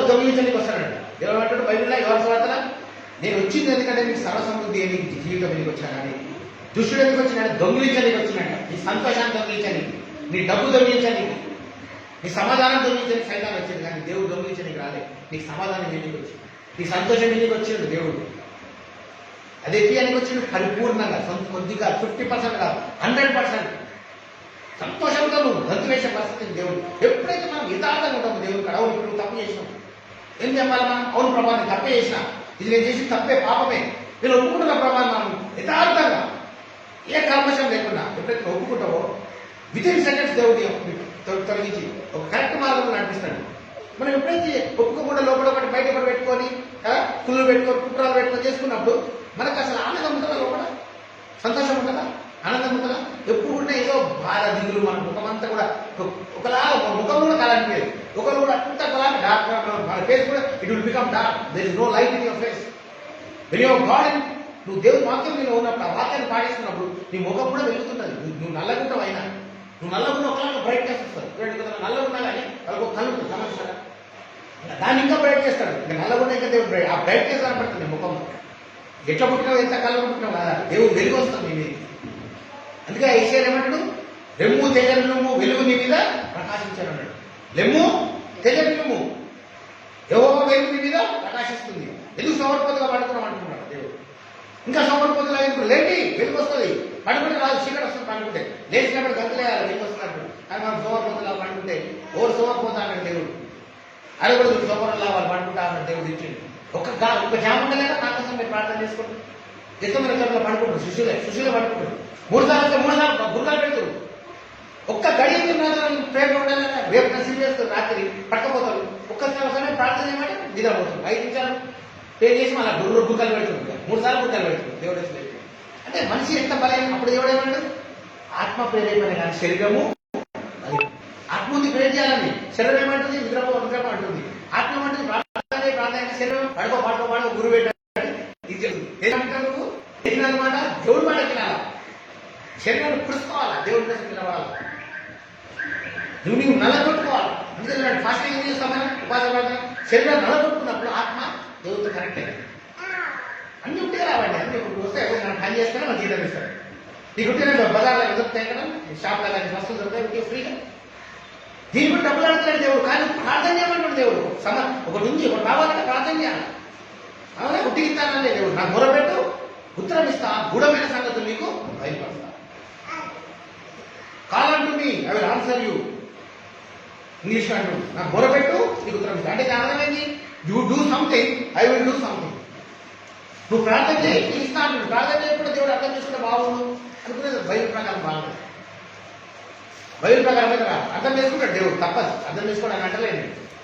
దొంగిలించడానికి వస్తాడంట. దేవుడు అంటాడు బైబిల్లో ఎవరు వార్తలా, నేను వచ్చింది ఎందుకంటే నీకు సర్వసమృద్ధి అని జీవితం ఎందుకు వచ్చానని. దుష్టుడు ఎందుకు వచ్చినాడు? దొంగిలించడానికి వచ్చినాడు. నీ సంతోషాన్ని దొంగిలించడానికి, నీ డబ్బు దొంగిలించడానికి, నీ సమాధానం దొంగిలించడానికి సైతాన్ని వచ్చింది, కానీ దేవుడు దొంగిలించడానికి రాలేదు. నీకు సమాధానం ఎందుకు వచ్చింది, నీ సంతోషం ఎందుకు వచ్చిండు దేవుడు. అది ఎత్తియానికి వచ్చిండు పరిపూర్ణంగా, కొద్దిగా 50% కాదు 100%. సంతోషంతో నువ్వు గంతు వేసే పరిస్థితి దేవుడు. ఎప్పుడైతే మనం యథార్థంగా ఉంటాము దేవుడు కడ ఇప్పుడు నువ్వు తప్పు చేసినావు ఏం చెప్పాలి మనం? అవును ప్రభా నేను తప్పే చేసిన, ఇది నేను చేసిన తప్పే పాపమే, నేను ఒప్పుకుంటున్న ప్రభా మనం యథార్థంగా ఏ కల్మషం లేకుండా ఎప్పుడైతే ఒప్పుకుంటావో వితిన్ సెకండ్స్ దేవుడు తొలగించి ఒక కరెక్ట్ మార్గంలో నడిపిస్తాడు. మనం ఎప్పుడైతే ఒప్పుకోకుండా లోపల ఒకటి బయట ఒకటి పెట్టుకొని కుళ్ళు పెట్టుకొని కుట్రాలు పెట్టుకొని చేసుకున్నప్పుడు మనకు అసలు ఆనందం ఉంటుందా? లోపల సంతోషం ఉంటుందా? ఆనందం ఉంటుందా? ఎప్పుడు కూడా ఏదో బాధ దిగులు మన ముఖమంతా కూడా ఒకలా ముఖం కూడా కాలనిపించేది, ఒకరు కూడా అంతా ఒకలాగా డార్క్, మన ఫేస్ కూడా it will become dark. There is no light in your face. When your God, నువ్వు దేవుని వాక్యం నీలో ఉన్నప్పుడు ఆ వాక్యాన్ని పాటిస్తున్నప్పుడు నీ ముఖం కూడా వెలుగుతుంటుంది. నువ్వు నల్లగుంటావు అయినా నువ్వు నల్లగున్న ఒకలాగా బ్రైట్నెస్ వస్తుంది. నల్లగున్నా కానీ వాళ్ళకు కళ్ళు గమనిస్తాడా? దాన్ని ఇంకా బ్రైట్ చేస్తాడు. ఇంకా నల్లగున్న ఇంకా దేవుడు ఆ బ్రైట్నెస్ కనపడుతుంది ముఖం. ఎట్లా పుట్టినావు, ఎంత కళ్ళు పుట్టినావు కదా, దేవుడు వెలుగు వస్తుంది నీ మీద. అందుకే ఐశ్వర్యం ఏమంటాడు? లెమ్ము తెగని నువ్వు వెలుగు నీ మీద ప్రకాశించాడు అన్నాడు. లెమ్ము తెగని నువ్వు ఎవరో వెలుగు నీ మీద ప్రకాశిస్తుంది. ఎందుకు సమర్పతగా పడుతున్నాం అంటున్నాడు దేవుడు. ఇంకా సమర్పతగా ఎందుకు లేండి, వెలుగు వస్తుంది. పడుకుంటే రాదు, చీకటి వస్తుంది. పడుకుంటే లేచినప్పుడు గంతులేయాలి, వెలుగు వస్తున్నట్టు. కానీ మనం సోమర్పోతలా పడుకుంటే ఎవరు సోమర్పోతా అన్నాడు దేవుడు. అది కూడా సోమరంలా వాళ్ళు పడుకుంటా అన్నాడు దేవుడు. ఇచ్చింది ఒక జామ ఉండలేదా నా కోసం మీరు ప్రార్థన చేసుకోండి. ఇష్టమైన చోట్ల పడుకుంటారు, సుశీలే పడుకుంటారు. మూడు సార్లు గుర్రాలు పెడతారు. ఒక్క గడియ ప్రేమ ఉండాలి. రేపు నసీబ్ చేస్తారు, రాత్రి పట్టకపోతారు. ఒక్కసారి ప్రార్థన చేయమంటే నిద్రపోతారు. 5 నిమిషాలు పే చేసి మళ్ళీ గుర్రలు పెడుతుంటారు. 3 సార్లు గుర్రాలు పెడుతుంది దేవుడు వచ్చి. అంటే మనిషి ఎంత బలైన అప్పుడు దేవుడు ఏమన్నాడు? ఆత్మ ప్రేరేపణ కానీ శరీరము ఆత్మ ఉంది ప్రేర్ చేయాలని. శరీరం ఏమంటుంది? నిద్రపో అంటుంది. ఆత్మ ఏమంటుంది? ప్రార్థన శరీరం పడుకో గురువు పెట్టాడు. ఏమంటారు నువ్వు? ఏదన్నమాట దేవుడు మాట తినాలా, శరీరాన్ని పుడుచుకోవాలా, దేవుడి కోసం నిలబడాలి. నువ్వు నల్లగొట్టుకోవాలి. అందుకే ఫాస్టింగ్ ఏం చేస్తామని ఉపాధి శరీరాన్ని నల్లగొట్టుకున్నప్పుడు ఆత్మ దేవుడితో కనెక్ట్ అయ్యింది. అన్ని ఉంటే రావండి. అన్ని వస్తే మనం పని చేస్తానే మనం జీతం ఇస్తాడు. నీకు ఉంటే బజార్లో దొరుకుతాయి కదా, షాప్లో కానీ వస్తువులు దొరుకుతాయి ఫ్రీగా. దీని కూడా డబ్బులు అడుగుతాడు దేవుడు. కానీ ప్రార్థన చేయమంటాడు దేవుడు. ఒకటి ఉంది, ఒకటి రావాలంటే ప్రార్థన చేయాలి. అవునా? ఉట్టిగిస్తానని దేవుడు నాకు మొరపెట్టు ఉత్తరం ఇస్తా, గూఢమైన సంగతులు నీకు బయలుపడతా. కాల్ అంటూ me I will answer you. English అంటూ నాకు మొరపెట్టు నీకు ఉత్తరం ఇస్తా. అంటే అర్థమైంది, you do something, I will do something. నువ్వు ప్రార్థన చేయి, ఇస్తా అంటున్నాడు. ప్రార్థన చేయకుండా దేవుడు అర్థం చేసుకుంటే బాగుండు అనుకునేది బైబిల్ ప్రకారం బాగుంది. బైబిల్ ప్రకారం అయితే అర్థం చేసుకుంటాడు దేవుడు, తప్పదు. అర్థం చేసుకోవడానికి అంటలేదు.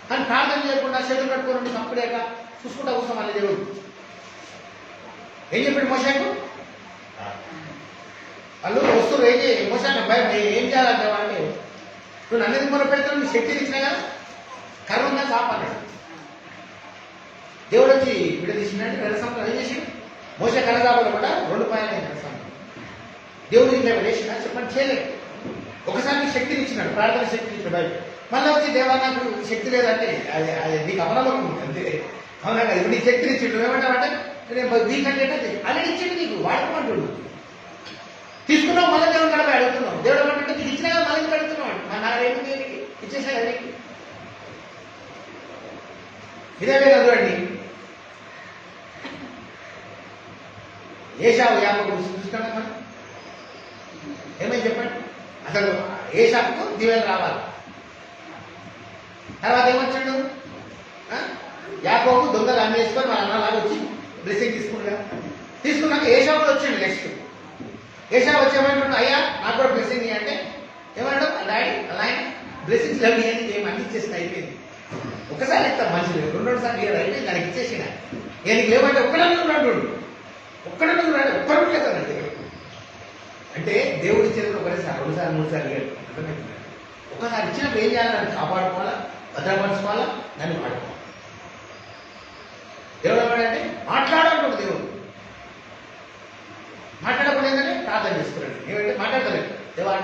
కానీ ప్రార్థన చేయకుండా చేతులు కట్టుకోండి తప్పులేక చూసుకుంటా కూర్చోం అనే దేవుడు ఏం చెప్పాడు మోషేకు? వాళ్ళు వస్తువులు మోసాను భయం ఏం చేయాలంటే అంటే నువ్వు నన్ను మొర పెడతాను, నీ శక్తిని ఇచ్చినా కదా, కర్ర ఉందా కాపాడాడు. దేవుడు వచ్చి విడదీసినట్టు వెరసంలో ఏం చేసి మోసే కర్రదాపలు కూడా 2 పాయలు వెరసం. దేవుడు ఇట్లా వేసినా చెప్పండి చేయలేదు. ఒకసారి నీకు శక్తిని ఇచ్చినాడు, ప్రార్థన శక్తిని ఇచ్చాడు బయట. మళ్ళీ వచ్చి దేవా నాకు శక్తి లేదంటే అది నీకు అమనలోకం ఉంది అంతే. అవునా? ఇప్పుడు నీకు శక్తిని ఇచ్చిండు, నువ్వేమంటావంటే వీకంటే అలా ఇచ్చిండు నీకు, వాడుకోమంటుడు. తీసుకున్నావు మళ్ళీ దేవుడు కడప అడుగుతున్నావు. దేవుడు ఏమంటే నీకు ఇచ్చినా కదా మళ్ళీ అడుగుతున్నావు. నా రేపు దేనికి ఇచ్చేసాడు నీకు. ఇదే చదవండి. ఏషావు యాకోబు గురించి చూస్తున్నాం మనం. ఏమని చెప్పండి? అసలు ఏషావుకు దీవెన రావాలి. తర్వాత ఏమొచ్చాడు? యాకోబు దొంగలు అమ్మేసుకొని వాళ్ళ అన్నలాగా వచ్చి బ్లెస్సింగ్ తీసుకుంటా. తీసుకున్నాక ఏషావు వచ్చిండు. నెక్స్ట్ ఏషావు వచ్చి ఏమంటాడు? అయ్యా నాకు కూడా బ్లెస్సింగ్ అంటే ఏమంటాడు? డాడీ అలా బ్లెస్సింగ్స్ అవి ఏమి అందించేసిన అయిపోయింది. ఒక్కసారి ఇస్తాం మనుషులు, 2 సార్లు ఇయర్ అయిపోయింది, దానికి ఇచ్చేసిన. నీకు లేవంటే ఒక్కడన్నా ఉన్నాడు, ఒక్కడన్నా ఉన్నాడు, ఒక్కడు లేదండి. అంటే దేవుడు ఇచ్చేది ఒకసారి 2 సార్లు 3 సార్లు ఇయ్యాడు. అర్థమవుతుంది. ఒకసారి ఇచ్చినప్పుడు ఏం చేయాలి? దాన్ని కాపాడుకోవాలా, భద్రపరచుకోవాలా, దాన్ని వాడుకోవాలి. దేవుడు ఏమంటే మాట్లాడాలంటాడు. దేవుడు మాట్లాడకుండా ఏంటంటే ప్రార్థన చేసుకున్నాడు. ఏమంటే మాట్లాడతలేదు. దేవా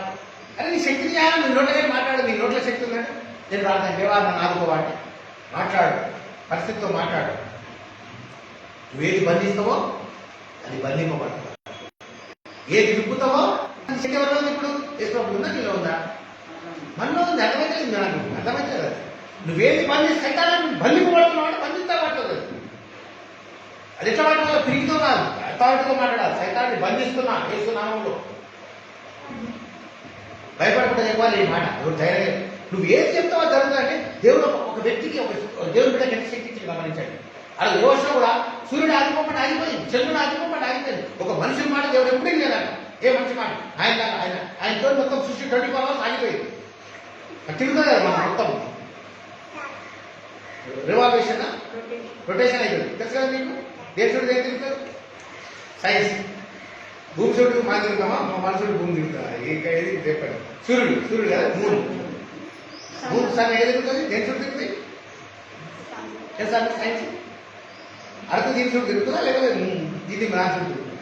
అరే నీ శక్తిని చేయాలి, నీ నోట్లకే మాట్లాడు. నీ నోట్ల శక్తి ఉందంటే నేను ప్రార్థన దేవా నన్ను ఆదుకోవాలి, మాట్లాడు, పరిస్థితితో మాట్లాడు. నువ్వేది బంధిస్తావో అది బంధింపబడుతుంది, ఏది విప్పుతావో అది శక్తి ఎవరిలో ఉంది. ఇప్పుడు వేసుకోవడం ఉందా, నీలో ఉందా? మనలో ఉంది. అర్థమైతే నాకు అర్థమైతే కదా. నువ్వేది బంధిస్తాను బంధింపబడుతున్నావు అంటే బంధిస్తా పడుతుంది. అది ఎట్లా పడుతుందో పిరిగితో కాదు, అథారిటీతో మాట్లాడాలి. సైతాన్ని బంధిస్తున్నా వేస్తున్నామంలో భయపడకుండా చెప్పాలి ఈ మాట. ఎవరు ధైర్యం నువ్వు ఏది చెప్తావో జరుగుతుందంటే దేవుడు ఒక వ్యక్తికి ఒక దేవుని బిడ్డకి ఎంత శక్తి ఇచ్చి గమనించండి. అలా యోష కూడా సూర్యుడు ఆగిపోకుండా ఆగిపోయింది, చంద్రుడు ఆగిపోకుండా ఆగిపోయింది. ఒక మనిషి మాట దేవుడు ఎప్పుడూ లేదంట. ఏ మనిషి మాట ఆయన తోడు మొత్తం సృష్టి 24 hours ఆగిపోయింది. తిరుగుతుంది కదా మనం మొత్తం రివాల్వేషన్ రొటేషన్ అయిపోయింది. తెలుసు కదా మీకు దేశుడు ఏం తిరుగుతారు సైన్స్ భూమి చూడు మా తిరుగుతామా మా మనసుడు భూమి తిరుగుతా ఏది చెప్పాడు సూర్యుడు కదా మూడు సార్లు ఏది తిరుగుతుంది దేని చూడు తిరుగుతుంది తెలుసా సైన్స్ అర్థం దీని చూడు తిరుగుతుందా లేకపోతే ఇది నా చూడు తిరుగుతుంది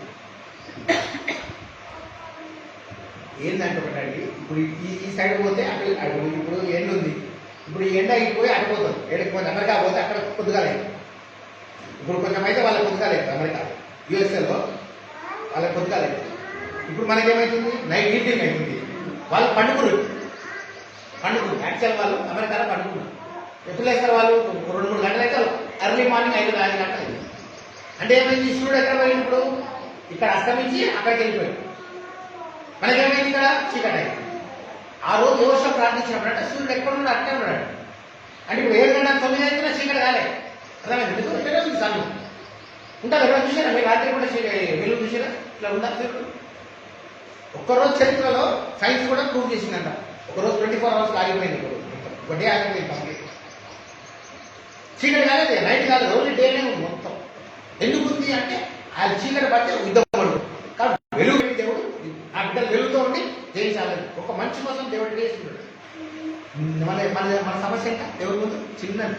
ఏంటంటే ఒకటండి ఇప్పుడు ఈ సైడ్ పోతే అక్కడ ఇప్పుడు ఎండ ఉంది. ఇప్పుడు ఈ ఎండ అయిపోయి అడిపోతుంది. ఎడకపోతే అమెరికా పోతే అక్కడ పొద్దుగాలేదు. ఇప్పుడు కొంచెం అయితే వాళ్ళకి పొద్దుగాలేదు. అమెరికా యుఎస్ఏలో వాళ్ళకి పొద్దుగాలేదు. ఇప్పుడు మనకేమవుతుంది నైట్ ఈవినింగ్ అవుతుంది. వాళ్ళు పండుకున్నారు యాక్చువల్ వాళ్ళు అమెరికాలో పండుకున్నారు. ఎప్పుడు లేస్తారు వాళ్ళు 2-3 గంటలు అయితే ఎర్లీ మార్నింగ్ 5 గంటలు అయింది. అంటే ఏమైంది సూర్యుడు ఎక్కడ పోయినప్పుడు ఇక్కడ అస్తమించి అక్కడికి వెళ్ళిపోయాడు. మనకేమైంది ఇక్కడ చీకటి అయింది. ఆ రోజు యోష ప్రార్థించినప్పుడు అంటే సూర్యుడు ఎక్కడ ఉన్నాడు అట్టే ఉన్నాడు. అంటే ఇప్పుడు 7 గంటల 9 అయినా చీకటి కాలే. అర్థమైంది ఎందుకు ఇక్కడ ఉంది సన్ను ఉంటారు. ఎవరైనా చూసారా మీరు రాత్రి కూడా వెలుగు చూసారా ఇట్లా ఉందా సూర్యుడు? ఒక్కరోజు చరిత్రలో సైన్స్ కూడా ప్రూవ్ చేసిందంట. ఒకరోజు 24 hours ఆగిపోయింది. ఒక డే ఆగిపోయింది కంప్లీట్. చీకటి కాలేదు నైట్ కాదు రోజు డేనే ఉంది మొత్తం. ఎందుకు ఉంది అంటే ఆ చీకటి పడితే యుద్ధం పడు కాబట్టి వెలుగు దేవుడు ఆ బిడ్డలు వెలుగుతూ ఉండి జయించాలి. ఒక మంచి కోసం దేవుడు చేస్తున్నాడు. మన సమస్య ఏంట దేవుడి ముందు చిన్నది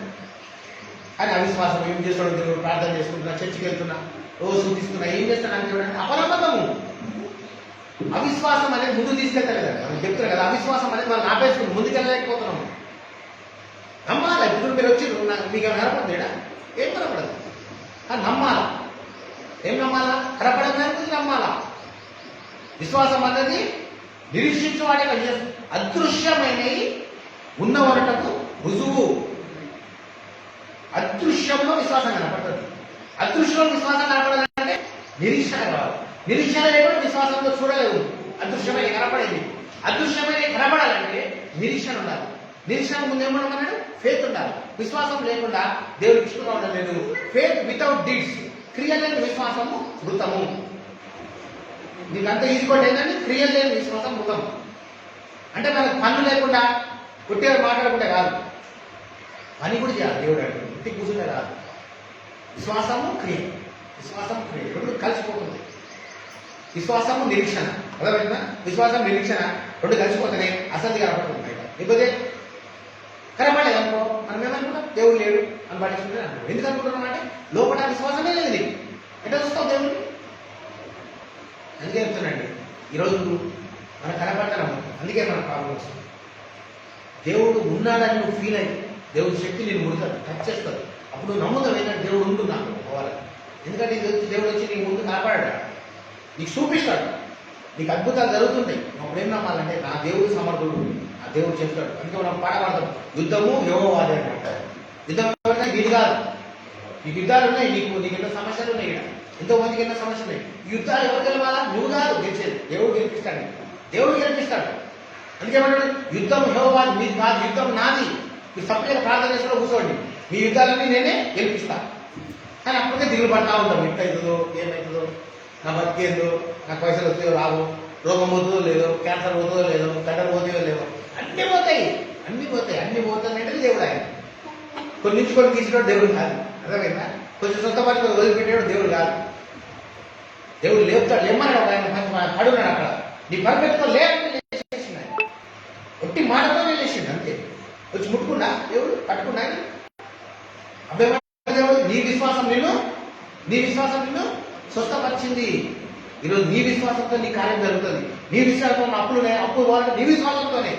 కానీ అవిశ్వాసం. ఏం చేస్తాడు దేవుడు ప్రార్థన చేసుకుంటున్నా చర్చికి వెళ్తున్నా రోజు సూచిస్తున్నా ఏం చేస్తాను చూడండి అపనమ్మకము. అవిశ్వాసం అనేది ముందు తీసుకెళ్తలేదండి. మనం చెప్తున్నాం కదా అవిశ్వాసం అనేది మనం ఆపేసుకుని ముందుకెళ్ళలేకపోతున్నాము. నమ్మాలి. ఇప్పుడు మీరు వచ్చి మీకు ఏమైనా కనపడదు ఏం కనపడదు కానీ నమ్మాలా. ఏం నమ్మాలా? కనపడదు నమ్మాలా. విశ్వాసం అన్నది నిరీక్షించు వాటి అదృశ్యమైనవి ఉన్నవరటకు రుజువు. అదృశ్యంలో విశ్వాసం కనపడుతుంది. అదృశ్యంలో విశ్వాసం కనపడాలంటే నిరీక్షణ కావాలి. నిరీక్షణ లేకుండా విశ్వాసంలో చూడలేవు. అదృశ్యమైన కనపడేది. అదృశ్యమైన కనపడాలంటే నిరీక్షణ ఉండాలి. నిరీక్షణ ముందు ఏమన్నాడు? ఫేత్ ఉండాలి. విశ్వాసం లేకుండా దేవుడికి ఇష్టంగా ఉండలేదు. ఫేత్ వితౌట్ డీడ్స్ క్రియ లేని విశ్వాసము మృతము. నీకు అంత ఈజీగా ఏంటంటే క్రియ లేని విశ్వాసం మృతం. అంటే మనకు పనులు లేకుండా కొట్టేవారు మాట్లాడకుండా కాదు, పని కూడా చేయాలి. దేవుడు అంటే ఇంటికి కూర్చుంటే కాదు. విశ్వాసము క్రియ రెండు కలిసిపోతుంది. విశ్వాసము నిరీక్షణ అర్థమైందా? విశ్వాసం నిరీక్షణ రెండు కలిసిపోతేనే అసలు కనపడుతుంది బయట. లేకపోతే కనపడలేదు అనుకో మనం ఏమనుకుంటాం దేవుడు లేడు అని పట్టించుకుంటే అనుకో. ఎందుకు అనుకుంటున్నాం అంటే లోపల విశ్వాసమే లేదు నీకు. ఎట్లా చూస్తావు దేవుడిని? అందుకే చెప్తున్నాండి ఈరోజు మనం కనపడతాము. అందుకే మన ప్రాబ్లం వస్తుంది. దేవుడు ఉన్నాడని నువ్వు ఫీల్ అయ్యి దేవుడి శక్తి నేను ముడతాడు టచ్ చేస్తాడు. అప్పుడు నువ్వు నమ్ముతావు ఏంటంటే దేవుడు ఉంటున్నాను పోవాలి. ఎందుకంటే దేవుడు వచ్చి నీ ముందు కాపాడాడు, నీకు చూపిస్తాడు, నీకు అద్భుతాలు జరుగుతుంటాయి. అప్పుడు ఏం నమ్మాలంటే నా దేవుడు సమర్థుడు, ఆ దేవుడు చెప్తాడు. అందుకే మనం పాట పాడతాం యుద్ధము యెహోవాదే అంటారు. యుద్ధం ఎవరైనా వీడి కాదు. నీకు యుద్ధాలు ఉన్నాయి, నీకు ఎన్నో సమస్యలు ఉన్నాయి. ఇక్కడ ఎంతో మందికి ఎన్నో సమస్యలు ఉన్నాయి. ఈ యుద్ధాలు ఎవరు గెలవాలా? నువ్వు కాదు గెలిచేది, దేవుడు గెలిపిస్తాడు. దేవుడు గెలిపిస్తాడు. అందుకేమంటాడు యుద్ధం యెహోవాది మీది కాదు, యుద్ధం నాది. మీరు సపరేట్గా ప్రార్థన చేసుకుని కూర్చోండి, మీ యుద్ధాలన్నీ నేనే గెలిపిస్తాను. కానీ అప్పటికే దిగులు పడతా ఉంటాం. ఎట్లయితుందో ఏమవుతుందో, నా బతికేందో, నాకు పైసలు వస్తాయో రావు, రోగం పోతుందో లేదో, క్యాన్సర్ పోతుందో లేదో, గడ్డలు పోతాయో లేదో, అన్నీ పోతాయి. అన్నీ పోతాయంటే దేవుడు ఆయన. కొన్ని నుంచి కొన్ని తీసుకోవడం దేవుడు కాదు. అర్థమైందా? కొంచెం సొంత పని వదిలిపెట్టేవాడు దేవుడు కాదు. దేవుడు లేపుతాడు. లేమన్నాడు ఒక ఆయన పడున్నాడు అక్కడ. నీ పని పెట్టుకో లేచేసిండు ఆయన. ఒట్టి మాటతోనే లేచిండు అంతే. వచ్చి ముట్టుకున్నా దేవుడు పట్టుకున్నా. అబ్బాయి దేవుడు నీ విశ్వాసం నిన్ను స్వస్థపరిచింది. ఈరోజు నీ విశ్వాసంతో నీ కార్యం జరుగుతుంది. నీ విశ్వాసం అప్పులు వాళ్ళకి నీ విశ్వాసంతోనే.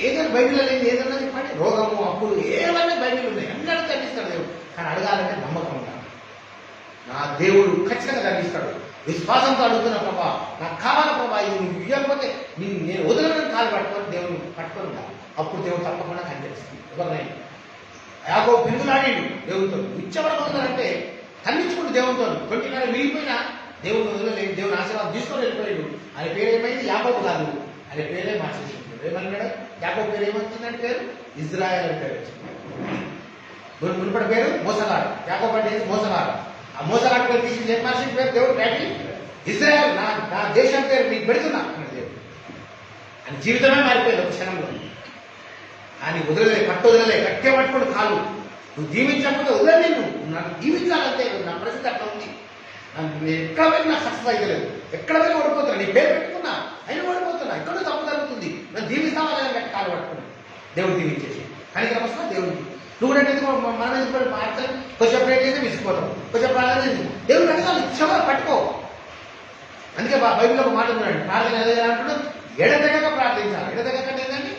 ఏదైనా బైబిల్లో లేదు ఏదన్నా చెప్పండి. రోగము అప్పులు ఏవైనా బైబిల్ ఉన్నాయి, అన్నీ తగ్గిస్తాడు దేవుడు. కానీ అడగాలంటే నమ్మకం ఉంటాడు. నా దేవుడు ఖచ్చితంగా తగ్గిస్తాడు. విశ్వాసంతో అడుగుతున్న ప్రభా నాకు కావాల ప్రభా, ఇది నువ్వు ఇవ్వకపోతే నేను వదలని కాలు పట్టుకొని దేవుడు పట్టుకొని ఉంటాను. అప్పుడు దేవుడు తప్పకుండా కనిపిస్తుంది. ఎవరినైనా యాగో పెరుగులాడాడు దేవుడితో. ఇచ్చవరకు వదలంటే ఖండించుకుంటూ దేవుడితో కొన్నిసార్లు మిగిలిపోయినా దేవుడు వదలలేదు, దేవుని ఆశీర్వాదం తీసుకొని వెళ్ళిపోయాడు. ఆయన పేరు ఏమైంది? యాకోబు కాదు, ఆయన పేరే మార్చేసింది. ఏమన్నాడు? యాకోబు పేరు ఏమొచ్చిందంటే పేరు ఇజ్రాయెల్ అని పేరు వచ్చింది. మునుపటి పేరు మోసగాడు. యాకోబు అంటే మోసగాడు. ఆ మోసగాడు పేరు తీసి ఏం మార్చిన పేరు దేవుడు డాడీ ఇజ్రాయెల్, నా దేశం పేరు మీకు పెడుతున్నా అన్నాడు దేవుడు. ఆయన జీవితమే మారిపోయింది ఒక క్షణంలో. ఆయన వదలలే, పట్టు వదలలే, గట్టిగా పట్టుకోడు కాలు. నువ్వు దీవించకపోతే వదలలే, నువ్వు నన్ను దీవించాలంటే నా పరిస్థితి అట్లా ఉంది. ఎక్కడ పోయి నాకు సక్సెస్ అయితే, ఎక్కడ పోయి ఓడిపోతున్నా, నీ పేరు పెట్టుకున్నా అయినా ఓడిపోతున్నా, ఎక్కడో తప్పు జరుగుతుంది, నన్ను దీవిస్తావా లేదా గట్టి కాలు పట్టుకున్నా. దేవుడు దీవించేసి కానీ ఇక్కడ వస్తున్నా దేవుడికి. నువ్వు కూడా మనం ఎందుకు మాట్లాడి కొంచెం ప్రేట్ చేసి విసిపోతాం, కొంచెం ప్రార్థన చేసి దేవుడు అడగాలి, క్షమ పట్టుకో. అందుకే బైబిల్లో ఒక మాట ఉన్నాడు, ప్రార్థన ఏదైనా అంటున్నాడు, ఎడతెగక ప్రార్థించాలి. ఎడతెగక అంటే ఏంటంటే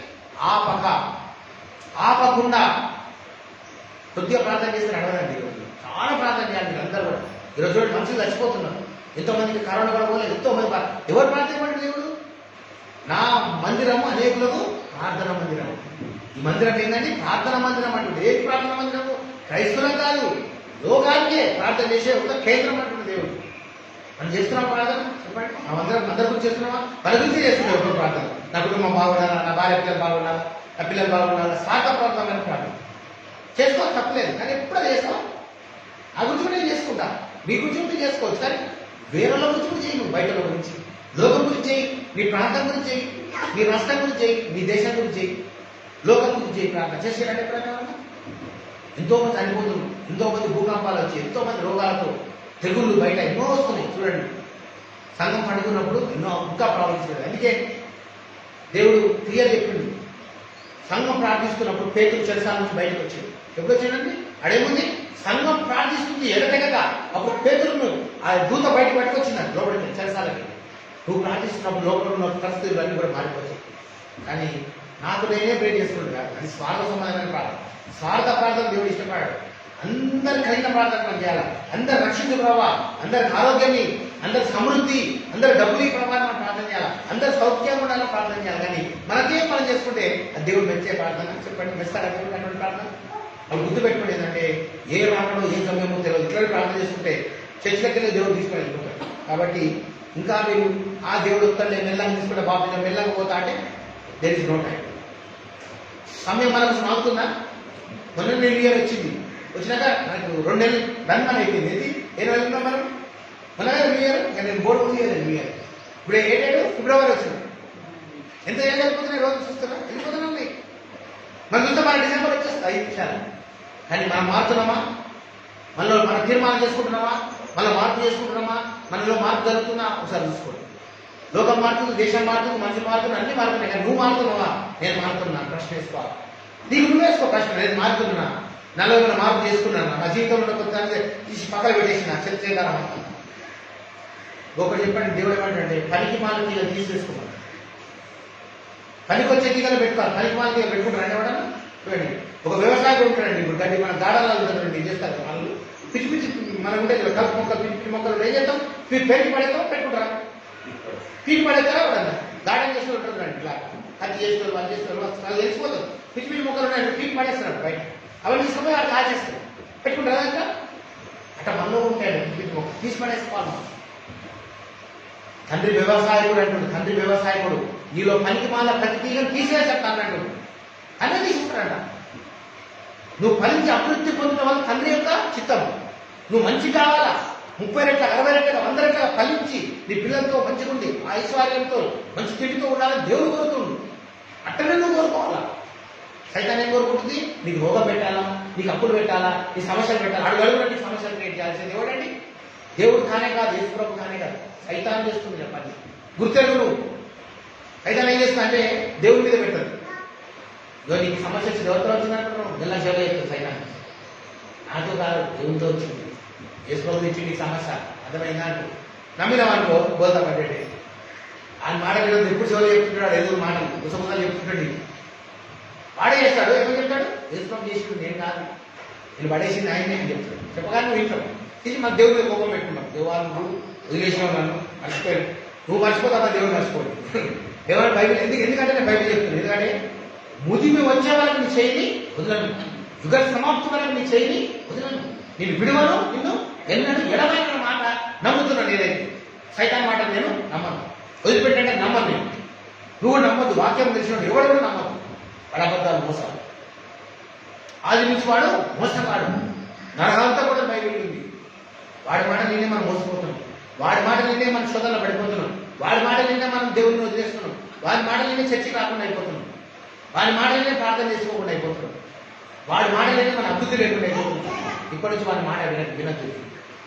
ఆపకుండా కొద్దిగా ప్రార్థన చేస్తే నడవదండి. చాలా ప్రార్థన చేయాలి మీరు అందరూ కూడా. ఈరోజు చూడండి మనుషులు చచ్చిపోతున్నారు, ఎంతో మందికి కరోనా కూడా పోలేదు, ఎంతో మంది ఎవరు ప్రార్థన దేవుడు? నా మందిరము అనేకులకు ప్రార్థన మందిరము. ఈ మందిరం ఏంటంటే ప్రార్థన మందిరం అంటుంది. ఏ ప్రార్థన మందిరము? క్రైస్తవులం కాదు, లోకానికే ప్రార్థన చేసే ఒక కేంద్రం అంటుంది దేవుడు. మనం చేస్తున్నాం ప్రార్థన చెప్పండి, అందరి గురించి చేస్తున్నామా? మన గురించి చేస్తున్నాం ఎప్పుడు ప్రార్థన. నా కుటుంబం బాగుండాలా, నా భార్య పిల్లలు బాగుండాలా, నా పిల్లలు బాగుండాలా, స్వార్థ ప్రార్థన ప్రార్థన చేసుకోవాలి, తప్పలేదు. కానీ ఎప్పుడు చేస్తాం? ఆ గురించి కూడా నేను చేసుకుంటా, మీ గురించి కూడా చేసుకోవచ్చు. కానీ వేరే గురించి కూడా చేయి, నువ్వు బయటలో గురించి, లోకం గురించి చేయి, నీ ప్రాంతం గురించి చేయి, నీ రాష్ట్రం గురించి చేయి, నీ దేశం గురించి చేయి, లోకం గురించి చేయి. ప్రార్థన చేసేటంటే ఎప్పుడైనా ఎంతో మంది చనిపోతున్నారు, ఎంతో మంది భూకంపాలు వచ్చి, ఎంతో మంది రోగాలతో, తెగుళ్ళు బయట ఎన్నో వస్తున్నాయి. చూడండి, సంఘం పండుకున్నప్పుడు ఎన్నో ఇంకా ప్రాబ్లమ్స్. అందుకే దేవుడు క్లియర్ చెప్పింది, సంఘం ప్రార్థిస్తున్నప్పుడు పేతురు చెరసాల నుంచి బయటకు వచ్చాడు. ఎప్పుడు వచ్చాడండి? అడేముంది? సంఘం ప్రార్థిస్తుంది ఎడతెగక. అప్పుడు పేతురును ఆ దూత బయటకు పట్టుకొచ్చింది లోపలికి, చెరసాలకి. నువ్వు ప్రార్థిస్తున్నప్పుడు లోపల ఉన్న పరిస్థితులు అన్నీ కూడా మారిపోతాయి. కానీ నాకు నేనే ప్రే చేసుకుంటు కాదు, అది స్వార్థ సంబంధమైన ప్రార్థన. స్వార్థ ప్రార్థన దేవుడు ఇష్టపడాడు. అందరు కలిగిన ప్రార్థన మనం చేయాలి. అందరు రక్షించు ప్రభావ, అందరికి ఆరోగ్యమి, అందరు సమృద్ధి, అందరు డబ్బులు ప్రభావం మనం ప్రార్థన చేయాలి, అందరు సౌఖ్యంగా ఉండాలని ప్రార్థన చేయాలి. కానీ మనకే మనం చేసుకుంటే అది దేవుడు మెచ్చే ప్రార్థన. చెప్పండి, మెస్తారా దేవుడు అటువంటి ప్రార్థన? అవి గుర్తుపెట్టుకోండి. ఏంటంటే ఏ రావడో ఏ సమయమో తెలియదు, ఇట్లా ప్రార్థన చేసుకుంటే చర్చలకెళ్ళి దేవుడు తీసుకొని వెళ్ళిపోతాడు. కాబట్టి ఇంకా మీరు ఆ దేవుడు వస్తాడే మెల్లగా తీసుకుంటే బాబు మెల్లగా పోతా అంటే దేర్ ఇస్ నో టైం. సమయం మనకు సాగుతుందా? మొన్న న్యూ ఇయర్ వచ్చింది, వచ్చినాక నాకు 2 నెలలు రన్ అయిపోయింది. ఇది ఏ నెలలు ఉన్నాం మనం? మొన్న న్యూ ఇయర్, నేను బోర్డు ఉంది కదా న్యూ ఇయర్. ఇప్పుడు ఏడాడు ఫిబ్రవరి వచ్చింది. ఎంత ఏం వెళ్ళిపోతున్నాయి రోజు చూస్తున్నా, వెళ్ళిపోతున్నా ఉన్నాయి. మన చూస్తే మన డిసెంబర్ వచ్చేస్తుంది 5 నిమిషాలు. కానీ మనం మారుతున్నామా? మనలో మనం తీర్మానం చేసుకుంటున్నామా? మనం మార్పు చేసుకుంటున్నామా? మనలో మార్పు జరుగుతున్నా ఒకసారి చూసుకోండి. లోకం మారుతుంది, దేశం మారుతుంది, మనుషులు మారుతుంది, అన్ని మారుతున్నాయి. కానీ నువ్వు మారుతున్నావా? నేను మారుతున్నా. ప్రశ్న వేసుకోవాలి. నీకు నువ్వు వేసుకో ప్రశ్న. నేను మారుతున్నా, నాలో ఏమైనా మార్పు చేసుకున్నాను, నా జీవితంలో కొత్త తీసి పక్కన పెట్టేసిన చర్చగారం. ఒకటి చెప్పండి, దేవుడు ఏమంటే పనికి మాల తీగలు తీసేసుకున్నాను. పనికి వచ్చే తీగలు పెట్టుకోవాలి, పనికి మాల తీగలు పెట్టుకుంటారు ఎవడన్నా? చూడండి, ఒక వ్యవసాయకుడు ఉంటాడండి. ఇప్పుడు గడ్డి మన గాడాలలో ఉంటారండి, ఏం చేస్తారు వాళ్ళు పిచ్చి పిచ్చి మనం ఉంటే కలుపు మొక్కలు, పిచ్చి పిచ్చి మొక్కలు ఏం చేస్తాం? పెరిగి పడేస్తాం, పెట్టుకుంటారా? పీకి పడేస్తారా? ఎవడన్నా గార్డెన్ చేస్తూ ఉంటుందండి, ఇట్లా అది చేస్తారు, వాళ్ళు చేస్తారు, వాళ్ళు తెలిసిపోతారు. పిచ్చి పిచ్చి మొక్కలు ఉన్నాయంటే పీకి పడేస్తారు బయట. అవన్నీ తీసుకుపోయి వాళ్ళు కాచేస్తారు, పెట్టుకుంటారా? ఇంకా అట్లా మనలో ఉంటాడు పిచ్చి పిచ్చి మొక్కలు తీసి పడేసుకోవాలి. తండ్రి వ్యవసాయకుడు అంటుండు, తండ్రి వ్యవసాయకుడు నీలో పనికి మాల ప్రతి తీగను తీసేసేస్తాను అంటుండు. అన్నీ తీసుకుంటాడంట. నువ్వు ఫలించి అభివృద్ధి పొందిన వల్ల తండ్రి యొక్క చిత్తం. నువ్వు మంచి కావాలా, 30 రెట్ల 60 రెట్ల 100 రెట్ల ఫలించి నీ పిల్లలతో మంచిగా ఉండి ఐశ్వర్యంతో మంచి తిండితో ఉండాలని దేవుడు కోరుతుండు. అట్టనే నువ్వు కోరుకోవాలా. సైతాన్ని ఏం కోరుకుంటుంది? నీకు రోగం పెట్టాలా, నీకు అప్పులు పెట్టాలా, నీ సమస్యలు పెట్టాలా. అడుగు నీకు సమస్యలు క్రియేట్ చేయాల్సింది ఎవడండి? దేవుడు కానే కాదు, యేసు ప్రభు కానే కాదు, సైతాన్ని చేస్తుంది. చెప్పండి, గుర్తెరుగు. నువ్వు సైతాన్ని ఏం చేస్తున్నా అంటే దేవుడి మీద పెట్టదు. నీకు సమస్య వచ్చి ఎవరితో వచ్చిందంటున్నావు? నెల సేవ చేస్తుంది సైతాన్ని. నాతో కాదు, దేవుడితో వచ్చింది. యేసు ప్రభు ఇచ్చి నీకు సమస్య అర్థమైందా అంటూ నమ్మినామనుకో బోల్తా పడ్డాడే. ఆయన మాట వినదు, ఎప్పుడు సేవలు చెప్తుంటాడు, ఏదో మాటలు గుసగుసాలు చెప్తుంటాడు. వాడే చేస్తాడు. ఏమని చెప్తాడు? యేసు ప్రభు చేసిండు, నేను కాదు, నేను పడేసింది ఆయనే అని చెప్తాడు. చెప్పగానే నువ్వు ఇంట్లో ఇది మన దేవుడి మీద కోపం పెట్టుకున్నావు. దేవాలను నువ్వు వదిలేసినావు, నన్ను మర్చిపోయాడు. నువ్వు మర్చిపోతావా? దేవుడు మర్చిపోడు. దేవుడు బైబిల్ ఎందుకంటే నేను బైబిల్ చెప్తున్నాను. ఎందుకంటే ముదిమి వచ్చే వరకు నీ చేయని వదలను, యుగ సమాప్తి వరకు నీ చేయని వదలను, నేను విడువను, నిన్ను ఎన్నడూ ఎడమైన మాట నమ్ముతున్నాను నేనైతే. సైతాన్ మాట నేను నమ్మను, వదిలిపెట్టంటే నమ్మను నేను. నువ్వు నమ్మద్దు, వాక్యం తెలిసినప్పుడు ఎవరు కూడా నమ్మద్దు. వాడు అబద్ధాలు, మోసాలు. ఆది నుంచి వాడు మోసగాడు, నరకంతా కూడా బయలుంది. వాడి మాట నిన్నే మనం మోసపోతున్నాం, వాడి మాట నిన్నే మనం శోధనలో పడిపోతున్నాం, వాడి మాట నిన్నే మనం దేవుడిని వదిలేస్తున్నాం, వాడి మాట నిన్నే చర్చకి రాకుండా అయిపోతున్నాం, వాడి మాట నిన్నే ప్రార్థన చేసుకోకుండా అయిపోతున్నాం, వాడి మాట నిన్నే మన అభివృద్ధి లేకుండా అయిపోతున్నాం. ఇప్పటి నుంచి వాడి మాట వినద్దు.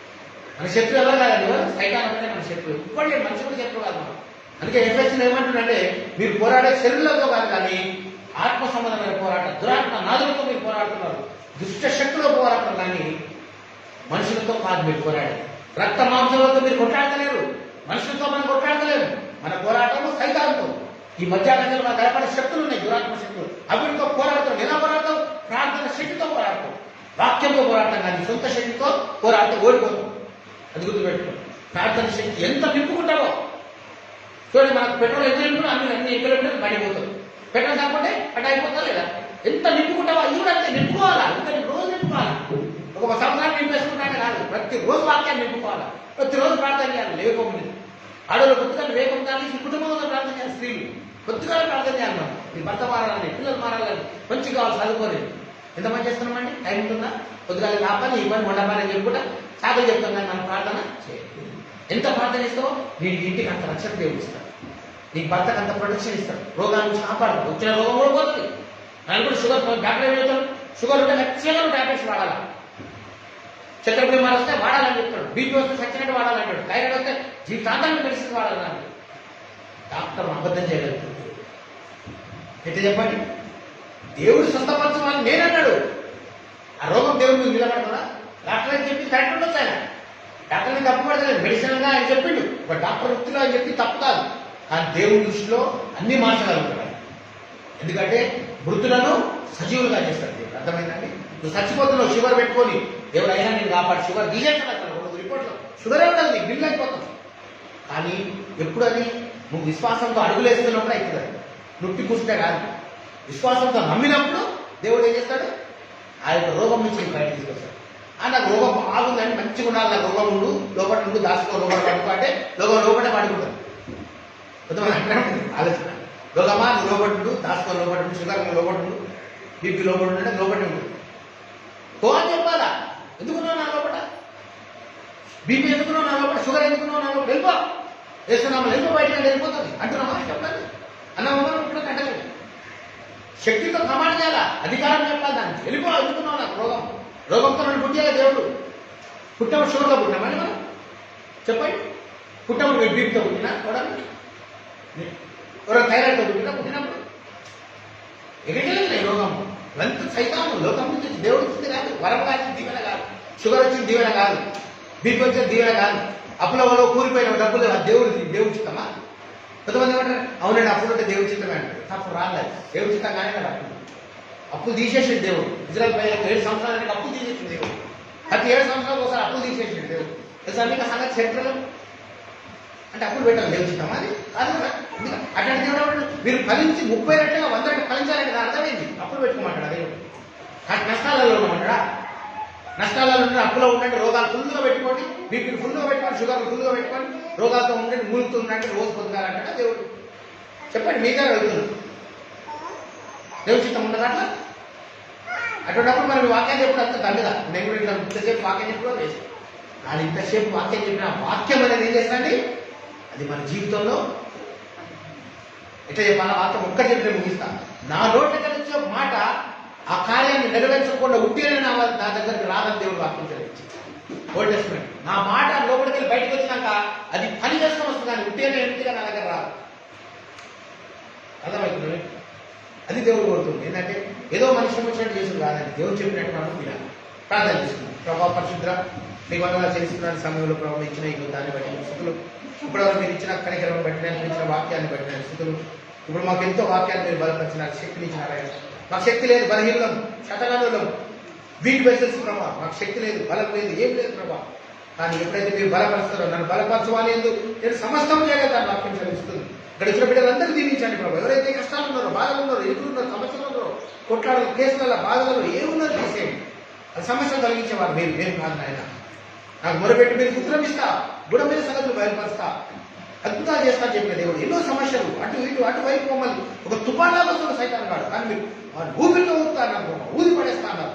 మన శత్రువు ఎవరు కాదండి, సైతాన్ అంటే మన శత్రువు. ఇప్పటికే మనిషి కూడా శత్రువు కాదు మనం. అందుకే ఎఫ్ఎస్సీలో ఏమంటుందంటే, మీరు పోరాడే శరీరంతో కాదు కానీ ఆత్మ సంబంధమైన పోరాటం, దురాత్మ నాదులతో మీరు పోరాడుతున్నారు, దుష్ట శక్తులతో పోరాటం కానీ మనుషులతో కాదు మీరు పోరాడే. రక్త మాంసాలతో మీరు కొట్లాడతలేరు, మనుషులతో మనం కొట్లాడతలేము. మన పోరాటము సైతాన్తో. ఈ మధ్యాహ్నంలో మన గడపడే శక్తులు ఉన్నాయి, దురాత్మ శక్తులు. అవిటితో పోరాడతాం. ఎలా పోరాడతాం? ప్రార్థన శక్తితో పోరాడతాం, వాక్యంతో పోరాడతాం. కానీ సొంత శక్తితో పోరాడితే ఓడిపోతాం. అది గుర్తుపెట్టుకోండి. ప్రార్థన శక్తి ఎంత నింపుకుంటారో చూడండి. మనకు పెట్రోల్ ఎంత నింపుకుంటా అన్ని కిలోమీటర్లు పడిపోతుంది. పెట్రోల్ కాకపోతే అటు అయిపోతా లేదా? ఎంత నింపుకుంటావో అది కూడా అంతే నింపుకోవాలా. ఇంకా రోజు నింపుకోవాలి. ఒక సంవత్సరాన్ని నింపేసుకుంటానే కాదు, ప్రతిరోజు వాక్యాన్ని నింపుకోవాలి, ప్రతిరోజు ప్రార్థన చేయాలి. లేకపోతే ఆడవాళ్ళు కొద్దిగా వేగం కానీ కుటుంబంలో ప్రార్థన చేయాలి. స్త్రీలు కొద్దిగా ప్రార్థన చేయాలి. మనం ఈ భర్త మారాలని, పిల్లలు మారాలని, మంచి కావాలి, చదువుకోలేదు. ఎంతమంది చేస్తున్నామండి? టైం ఉంటుందా? కొద్దిగా కాపాలి, ఇవ్వని వండపాలని చెప్పుకుంటా సాగులు చెప్తాం. కానీ మనం ప్రార్థన చేయాలి. ఎంత ప్రార్థన ఇస్తావో నీకు ఇంటికి అంత రక్షణ దేవుడు ఇస్తాడు, నీకు భర్తకు అంత ప్రొటెక్షన్ ఇస్తాడు, రోగాల నుంచి కాపాడు. వచ్చిన రోగం కూడా పోతుంది. నేను కూడా షుగర్ డాక్టర్ వెళ్తాడు, షుగర్ ఉంటే ఖచ్చితంగా టాబ్లెట్స్ వాడాలి. చక్కెర వస్తే వాడాలని చెప్తాడు, బీపీ వస్తే సచ్చినట్టు వాడాలంటాడు, థైరాయిడ్ వస్తే జీవితాంతాన్ని మెడిసిన్ వాడాలని. డాక్టర్ అబద్ధం చేయగలుగుతాడు. ఎట్లా చెప్పండి? దేవుడు స్వస్థపరచమని నేనన్నాడు. ఆ రోగం దేవుడు మీకు నిలబడతాడా? డాక్టర్ అని చెప్పి కరెక్ట్ ఉండొచ్చు. ఆయన డాక్టర్ని తప్పు పడతలేదు, మెడిసిన్ గా ఆయన చెప్పిండు. ఒక డాక్టర్ వృత్తిలో అని చెప్పి తప్పు కాదు. కానీ దేవుడి దృష్టిలో అన్ని మార్చగలుగుతాడు. ఎందుకంటే మృతులను సజీవులుగా చేస్తాడు దేవుడు. అర్థమైందండి? నువ్వు చచ్చిపోతున్నావు షుగర్ పెట్టుకొని, ఎవరైనా నేను కాపాడు, షుగర్ తీసేస్తాడు. అక్కడ రిపోర్ట్లో షుగరే ఉండదు, నీకు బిల్లు అయిపోతాం. కానీ ఎప్పుడు అది నువ్వు విశ్వాసంతో అడుగులేస్తున్నప్పుడు అవుతుంది. నొప్పి కూర్చుంటే కాదు, విశ్వాసంతో నమ్మినప్పుడు దేవుడు ఏం చేస్తాడు? ఆ యొక్క రోగం నుంచి నీకు బయట తీసుకొస్తాడు. నాకు రోగం బాగుందని మంచిగా ఉండాలి, నాకు రోగం ఉండు, లోపల నుండి దాచుకో, లోపల పడుకుంటే లోపలే పడుకుంటాడు. కొంతమంది అట్లా ఉంటుంది ఆలోచన. రోగమా నువ్వు లోపడు, దాచుకో లోపడు, షుగర్ లోపడు, బీపీ లోపడు అంటే లోపడి ఉంటుంది. కో అని చెప్పాలా? ఎందుకున్నావు నా లోపల? బీపీ ఎందుకున్నావు నా లోపల? షుగర్ ఎందుకున్నావు నా లోపల? వెళ్ళిపో, వేస్తున్నామా వెళ్ళిపో, బయట వెళ్ళిపోతుంది అంటున్నామా? చెప్పండి అన్నమా ఇప్పుడు కంటలేదు. శక్తితో ప్రమాణం చేయాలా, అధికారం చెప్పాలి దానికి. వెళ్ళిపో, ఎందుకున్నావు నాకు రోగం? రోగంతో నన్ను పుట్టాలి దేవుడు. పుట్టినప్పుడు షుగర్తో పుట్టినామని మనం చెప్పండి. పుట్టినప్పుడు మీరు బీపీతో పుట్టినా చూడండి, ఎవరో థైరాయిడ్తో పుట్టినప్పుడు ఎగలేదు రోగం. ఎంత సైతాము లోకం నుంచి దేవుడు వచ్చింది కాదు, వరం కాదు, దీవెన కాదు. షుగర్ వచ్చిన దీవెన కాదు, బీపీ వచ్చిన దీవెన కాదు, అప్పులలో కూలిపోయిన డబ్బులు దేవుడు చిత్తమా? కొంతమంది ఏమంటారు, అవునండి అప్పులు ఉంటే దేవుడు చిత్తమే అంటారు. తప్పు రాలేదు, దేవుడు చిత్తం కానీ కదా. అప్పులు తీసేసింది దేవుడు. ఇజ్రాయెల్ ప్రజలకు 7 సంవత్సరాలకి అప్పులు తీసేసింది దేవుడు. ప్రతి 7 సంవత్సరాలకు ఒకసారి అప్పులు తీసేసింది దేవుడు. తెలుసా మీకు ఆ సంగతి? చరిత్రలో అంటే అప్పులు పెట్టాలి దేవుడు చిత్తమా? అది కాదు కదా. అట్లాంటి దేవుడు మీరు ఫలించి 30 రెట్లుగా 100 రెట్లు ఫలించాలని కదా అర్థమైంది. అప్పులు పెట్టుకోమంటాడు దేవుడు. కానీ నష్టాలలో ఉండమంటాడా? నష్టాలలో ఉంటే అప్పులో ఉండండి, రోగాలు ఫుల్గా పెట్టుకోండి, బీపీలు ఫుల్గా పెట్టుకోండి, షుగర్లు ఫుల్గా పెట్టుకోండి, రోగాలతో ఉండండి, మూలుగుతుందంటే రోజు పొద్దుగాలంటాడా దేవుడు? చెప్పండి, మీకే వెళ్తుంది. దేవుడి చిత్తం ఉండదు అట్లా. అటువంటిప్పుడు మనం వాక్యం చెప్పడం అంత దండగా. నేను కూడా ఇట్లా ఇంతసేపు వాక్యం చెప్పడం వేసి కానీ ఇంతసేపు వాక్యం చెప్పిన వాక్యం అనేది ఏం చేస్తాండి? అది మన జీవితంలో ఎట్లా చెప్పాలా? వాక్యం ఒక్కటి చెప్పిన ముగిస్తా. నా నోటి నుంచి ఒక మాట ఆ కార్యాన్ని నెరవేర్చకుండా ఉంటేనే నా దగ్గరికి రాదని దేవుడు వాక్యం చదివించి ఓల్డ్ టెస్టిమెంట్. నా మాట లోపలికి వెళ్ళి బయటకు వచ్చినాక అది పని చేసుకొని వస్తుంది, కానీ ఉంటేనే ఎంటిగా నా దగ్గర రాదు. అర్థమవుతుంది? అది దేవుడు కోరుతుంది. ఏంటంటే ఏదో మనిషి వచ్చినట్టు చేసుడు కాదండి, దేవుడు చెప్పినట్టు మనం వినాలి. ప్రార్థన చేసుకుంటాం. ప్రభావ పరిశుద్ర మీ వందలా చేస్తున్న సమయంలో ప్రభావం ఇచ్చిన ఈ దాన్ని బట్టి స్థితులు, ఇప్పుడు మీరు ఇచ్చిన కనికరం బట్టి, నేను ఇచ్చిన వాక్యాన్ని బట్టి స్థితులు, ఇప్పుడు మాకు ఎంతో వాక్యాన్ని మీరు బలపరిచినారు, శక్తిని ఇచ్చినారు. మాకు శక్తి లేదు, బలహీనం, శతగానులం, వీక్ వెసల్స్ ప్రభావ. మాకు శక్తి లేదు, బలం లేదు, ఏం లేదు ప్రభావ. కానీ ఎప్పుడైతే మీరు బలపరుస్తారో, నన్ను బలపరచవాలి ఎందుకు నేను సమస్తం చేయగలుగుతాను వాక్యం చదివిస్తుంది. ఇక్కడ వచ్చిన బిడ్డలందరూ దీవించండి ప్రభావ. ఎవరైతే కష్టాలు ఉన్నారో, బాధలు ఉన్నారో, ఎదురు ఉన్నారో, సమస్యలు ఉన్నారో, కొట్లాడలు, కేసుల బాధలలో ఏమున్నారో తీసేయండి. అది సమస్యలు కలిగించేవారు మీరు కాదు నాయన. నాకు మొరపెట్టి మీరు ఉత్తరం ఇస్తా, గుణమైన సంగతులు బయలుపరుస్తా, అద్భుతాలు చేస్తా చెప్పిన దేవుడు. ఎన్నో సమస్యలు అటు వైపు మమ్మల్ని ఒక తుఫానాలో చూడ సైతాన్ కాడు, కానీ మీరు ఊపిరితో ఊపుతా అన్నారు, ఊది పడేస్తా అన్నారు.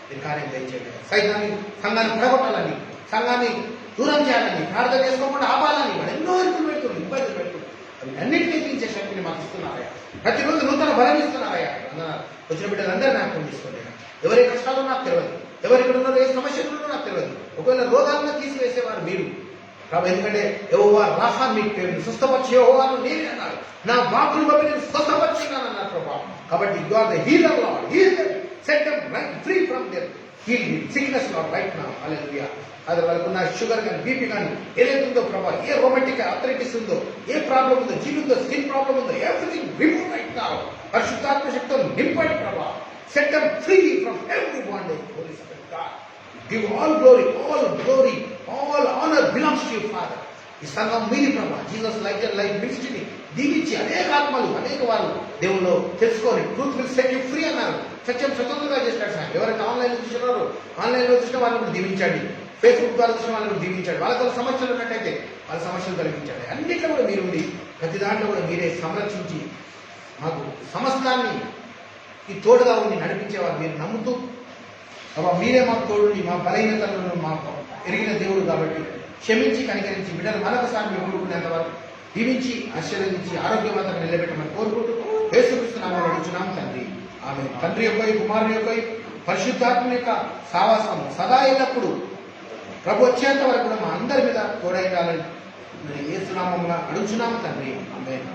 మీరు కార్యం దయచేయండి. సైతాన్ని సంఘాన్ని పడగొట్టాలని, సంఘాన్ని దూరం చేయాలని, ప్రార్థన చేసుకోకుండా ఆపాలని వాడు ఎన్నో ఇబ్బందులు పెడుతుంది. అవి అన్నింటినీ తీర్చే శక్తిని మాకు ఇస్తున్నారయ్యా. ప్రతిరోజు నూతన బలం ఇస్తున్నారయ్యా. వచ్చిన బిడ్డలందరూ నాకు తీసుకోండి. ఎవరి కష్టాలు నాకు తెలియదు, ఎవరు ఇక్కడ ఉన్నారో ఏ సమస్యలు ఉన్నారో నాకు తెలియదు. ఒకవేళ రోగాలను తీసివేసేవారు మీరు కాబట్టి, ఎందుకంటే యెహోవా రాహా మీకు పేరు స్వస్థపరిచి యెహోవాను నేనే అన్నాడు, నా వాక్కును బట్టి నేను స్వస్థపరిచినాను అన్నారు ప్రభా. కాబట్టి you are the healer lord, heal them, set them right free from them, heal sickness lord right now. Hallelujah. అది వాళ్ళకు ఉన్న షుగర్ కానీ బీపీ కానీ ఏదైతే ఉందో ప్రభా, ఏ రొమాటిక్ ఆర్థరైటిస్ ఉందో, ఏ ప్రాబ్లం ఉందో, జీవితంలో స్కిన్ ప్రాబ్లం ఉందో, ఎవ్రీథింగ్ రిమూవ్ రైట్ నౌ. పరిశుద్ధాత్మ శక్తులను నింపండి ప్రభా. Set them free from every bondage. Holy spirit God, give all glory, all honour belongs to you father. ఈ సంఘం మీది ప్రభా. జీసస్ లైఫ్ మినిస్ట్రీని దీవించి అనేక ఆత్మలు, అనేక వారు దేవుళ్ళు తెలుసుకొని truth will set you free అన్నారు. సత్యం స్వతంత్రంగా చేసినాడు సార్. ఎవరైతే ఆన్లైన్లో చూసినారో ఆన్లైన్లో చూసిన వాళ్ళని కూడా దీవించండి, ఫేస్బుక్ ద్వారా చూసిన వాళ్ళని కూడా దీవించండి. వాళ్ళ సమస్యలు ఉన్నట్టయితే వాళ్ళ సమస్యలు కలిగించండి. అన్నింటిలో కూడా మీరుండి ప్రతి దాంట్లో కూడా మీరే సంరక్షించి మాకు సమస్తాన్ని ఈ తోడుగా ఉండి నడిపించేవారు మీరు నమ్ముతూ అబ్బా మీరే మాకు తోడుని, మా బలహీనతలను మాకు ఎరిగిన దేవుడు కాబట్టి క్షమించి కనికరించి బిడ్డలు మరొకసారి మేము కోరుకునేంత వరకు దీవించి ఆశీర్వదించి ఆరోగ్యవంతంగా నిలబెట్టమని కోరుకుంటూ యేసుక్రీస్తు నామములో అడుగుచున్నాం తండ్రి. ఆమె తండ్రి యొక్క కుమారుని యొక్క పరిశుద్ధాత్మ యొక్క సావాసం సదా ఎల్లప్పుడు ప్రభు వచ్చేంత వరకు కూడా మా అందరి మీద తోడైండాలని యేసు నామములో అడుగుచున్నాము తండ్రి. ఆమేన్.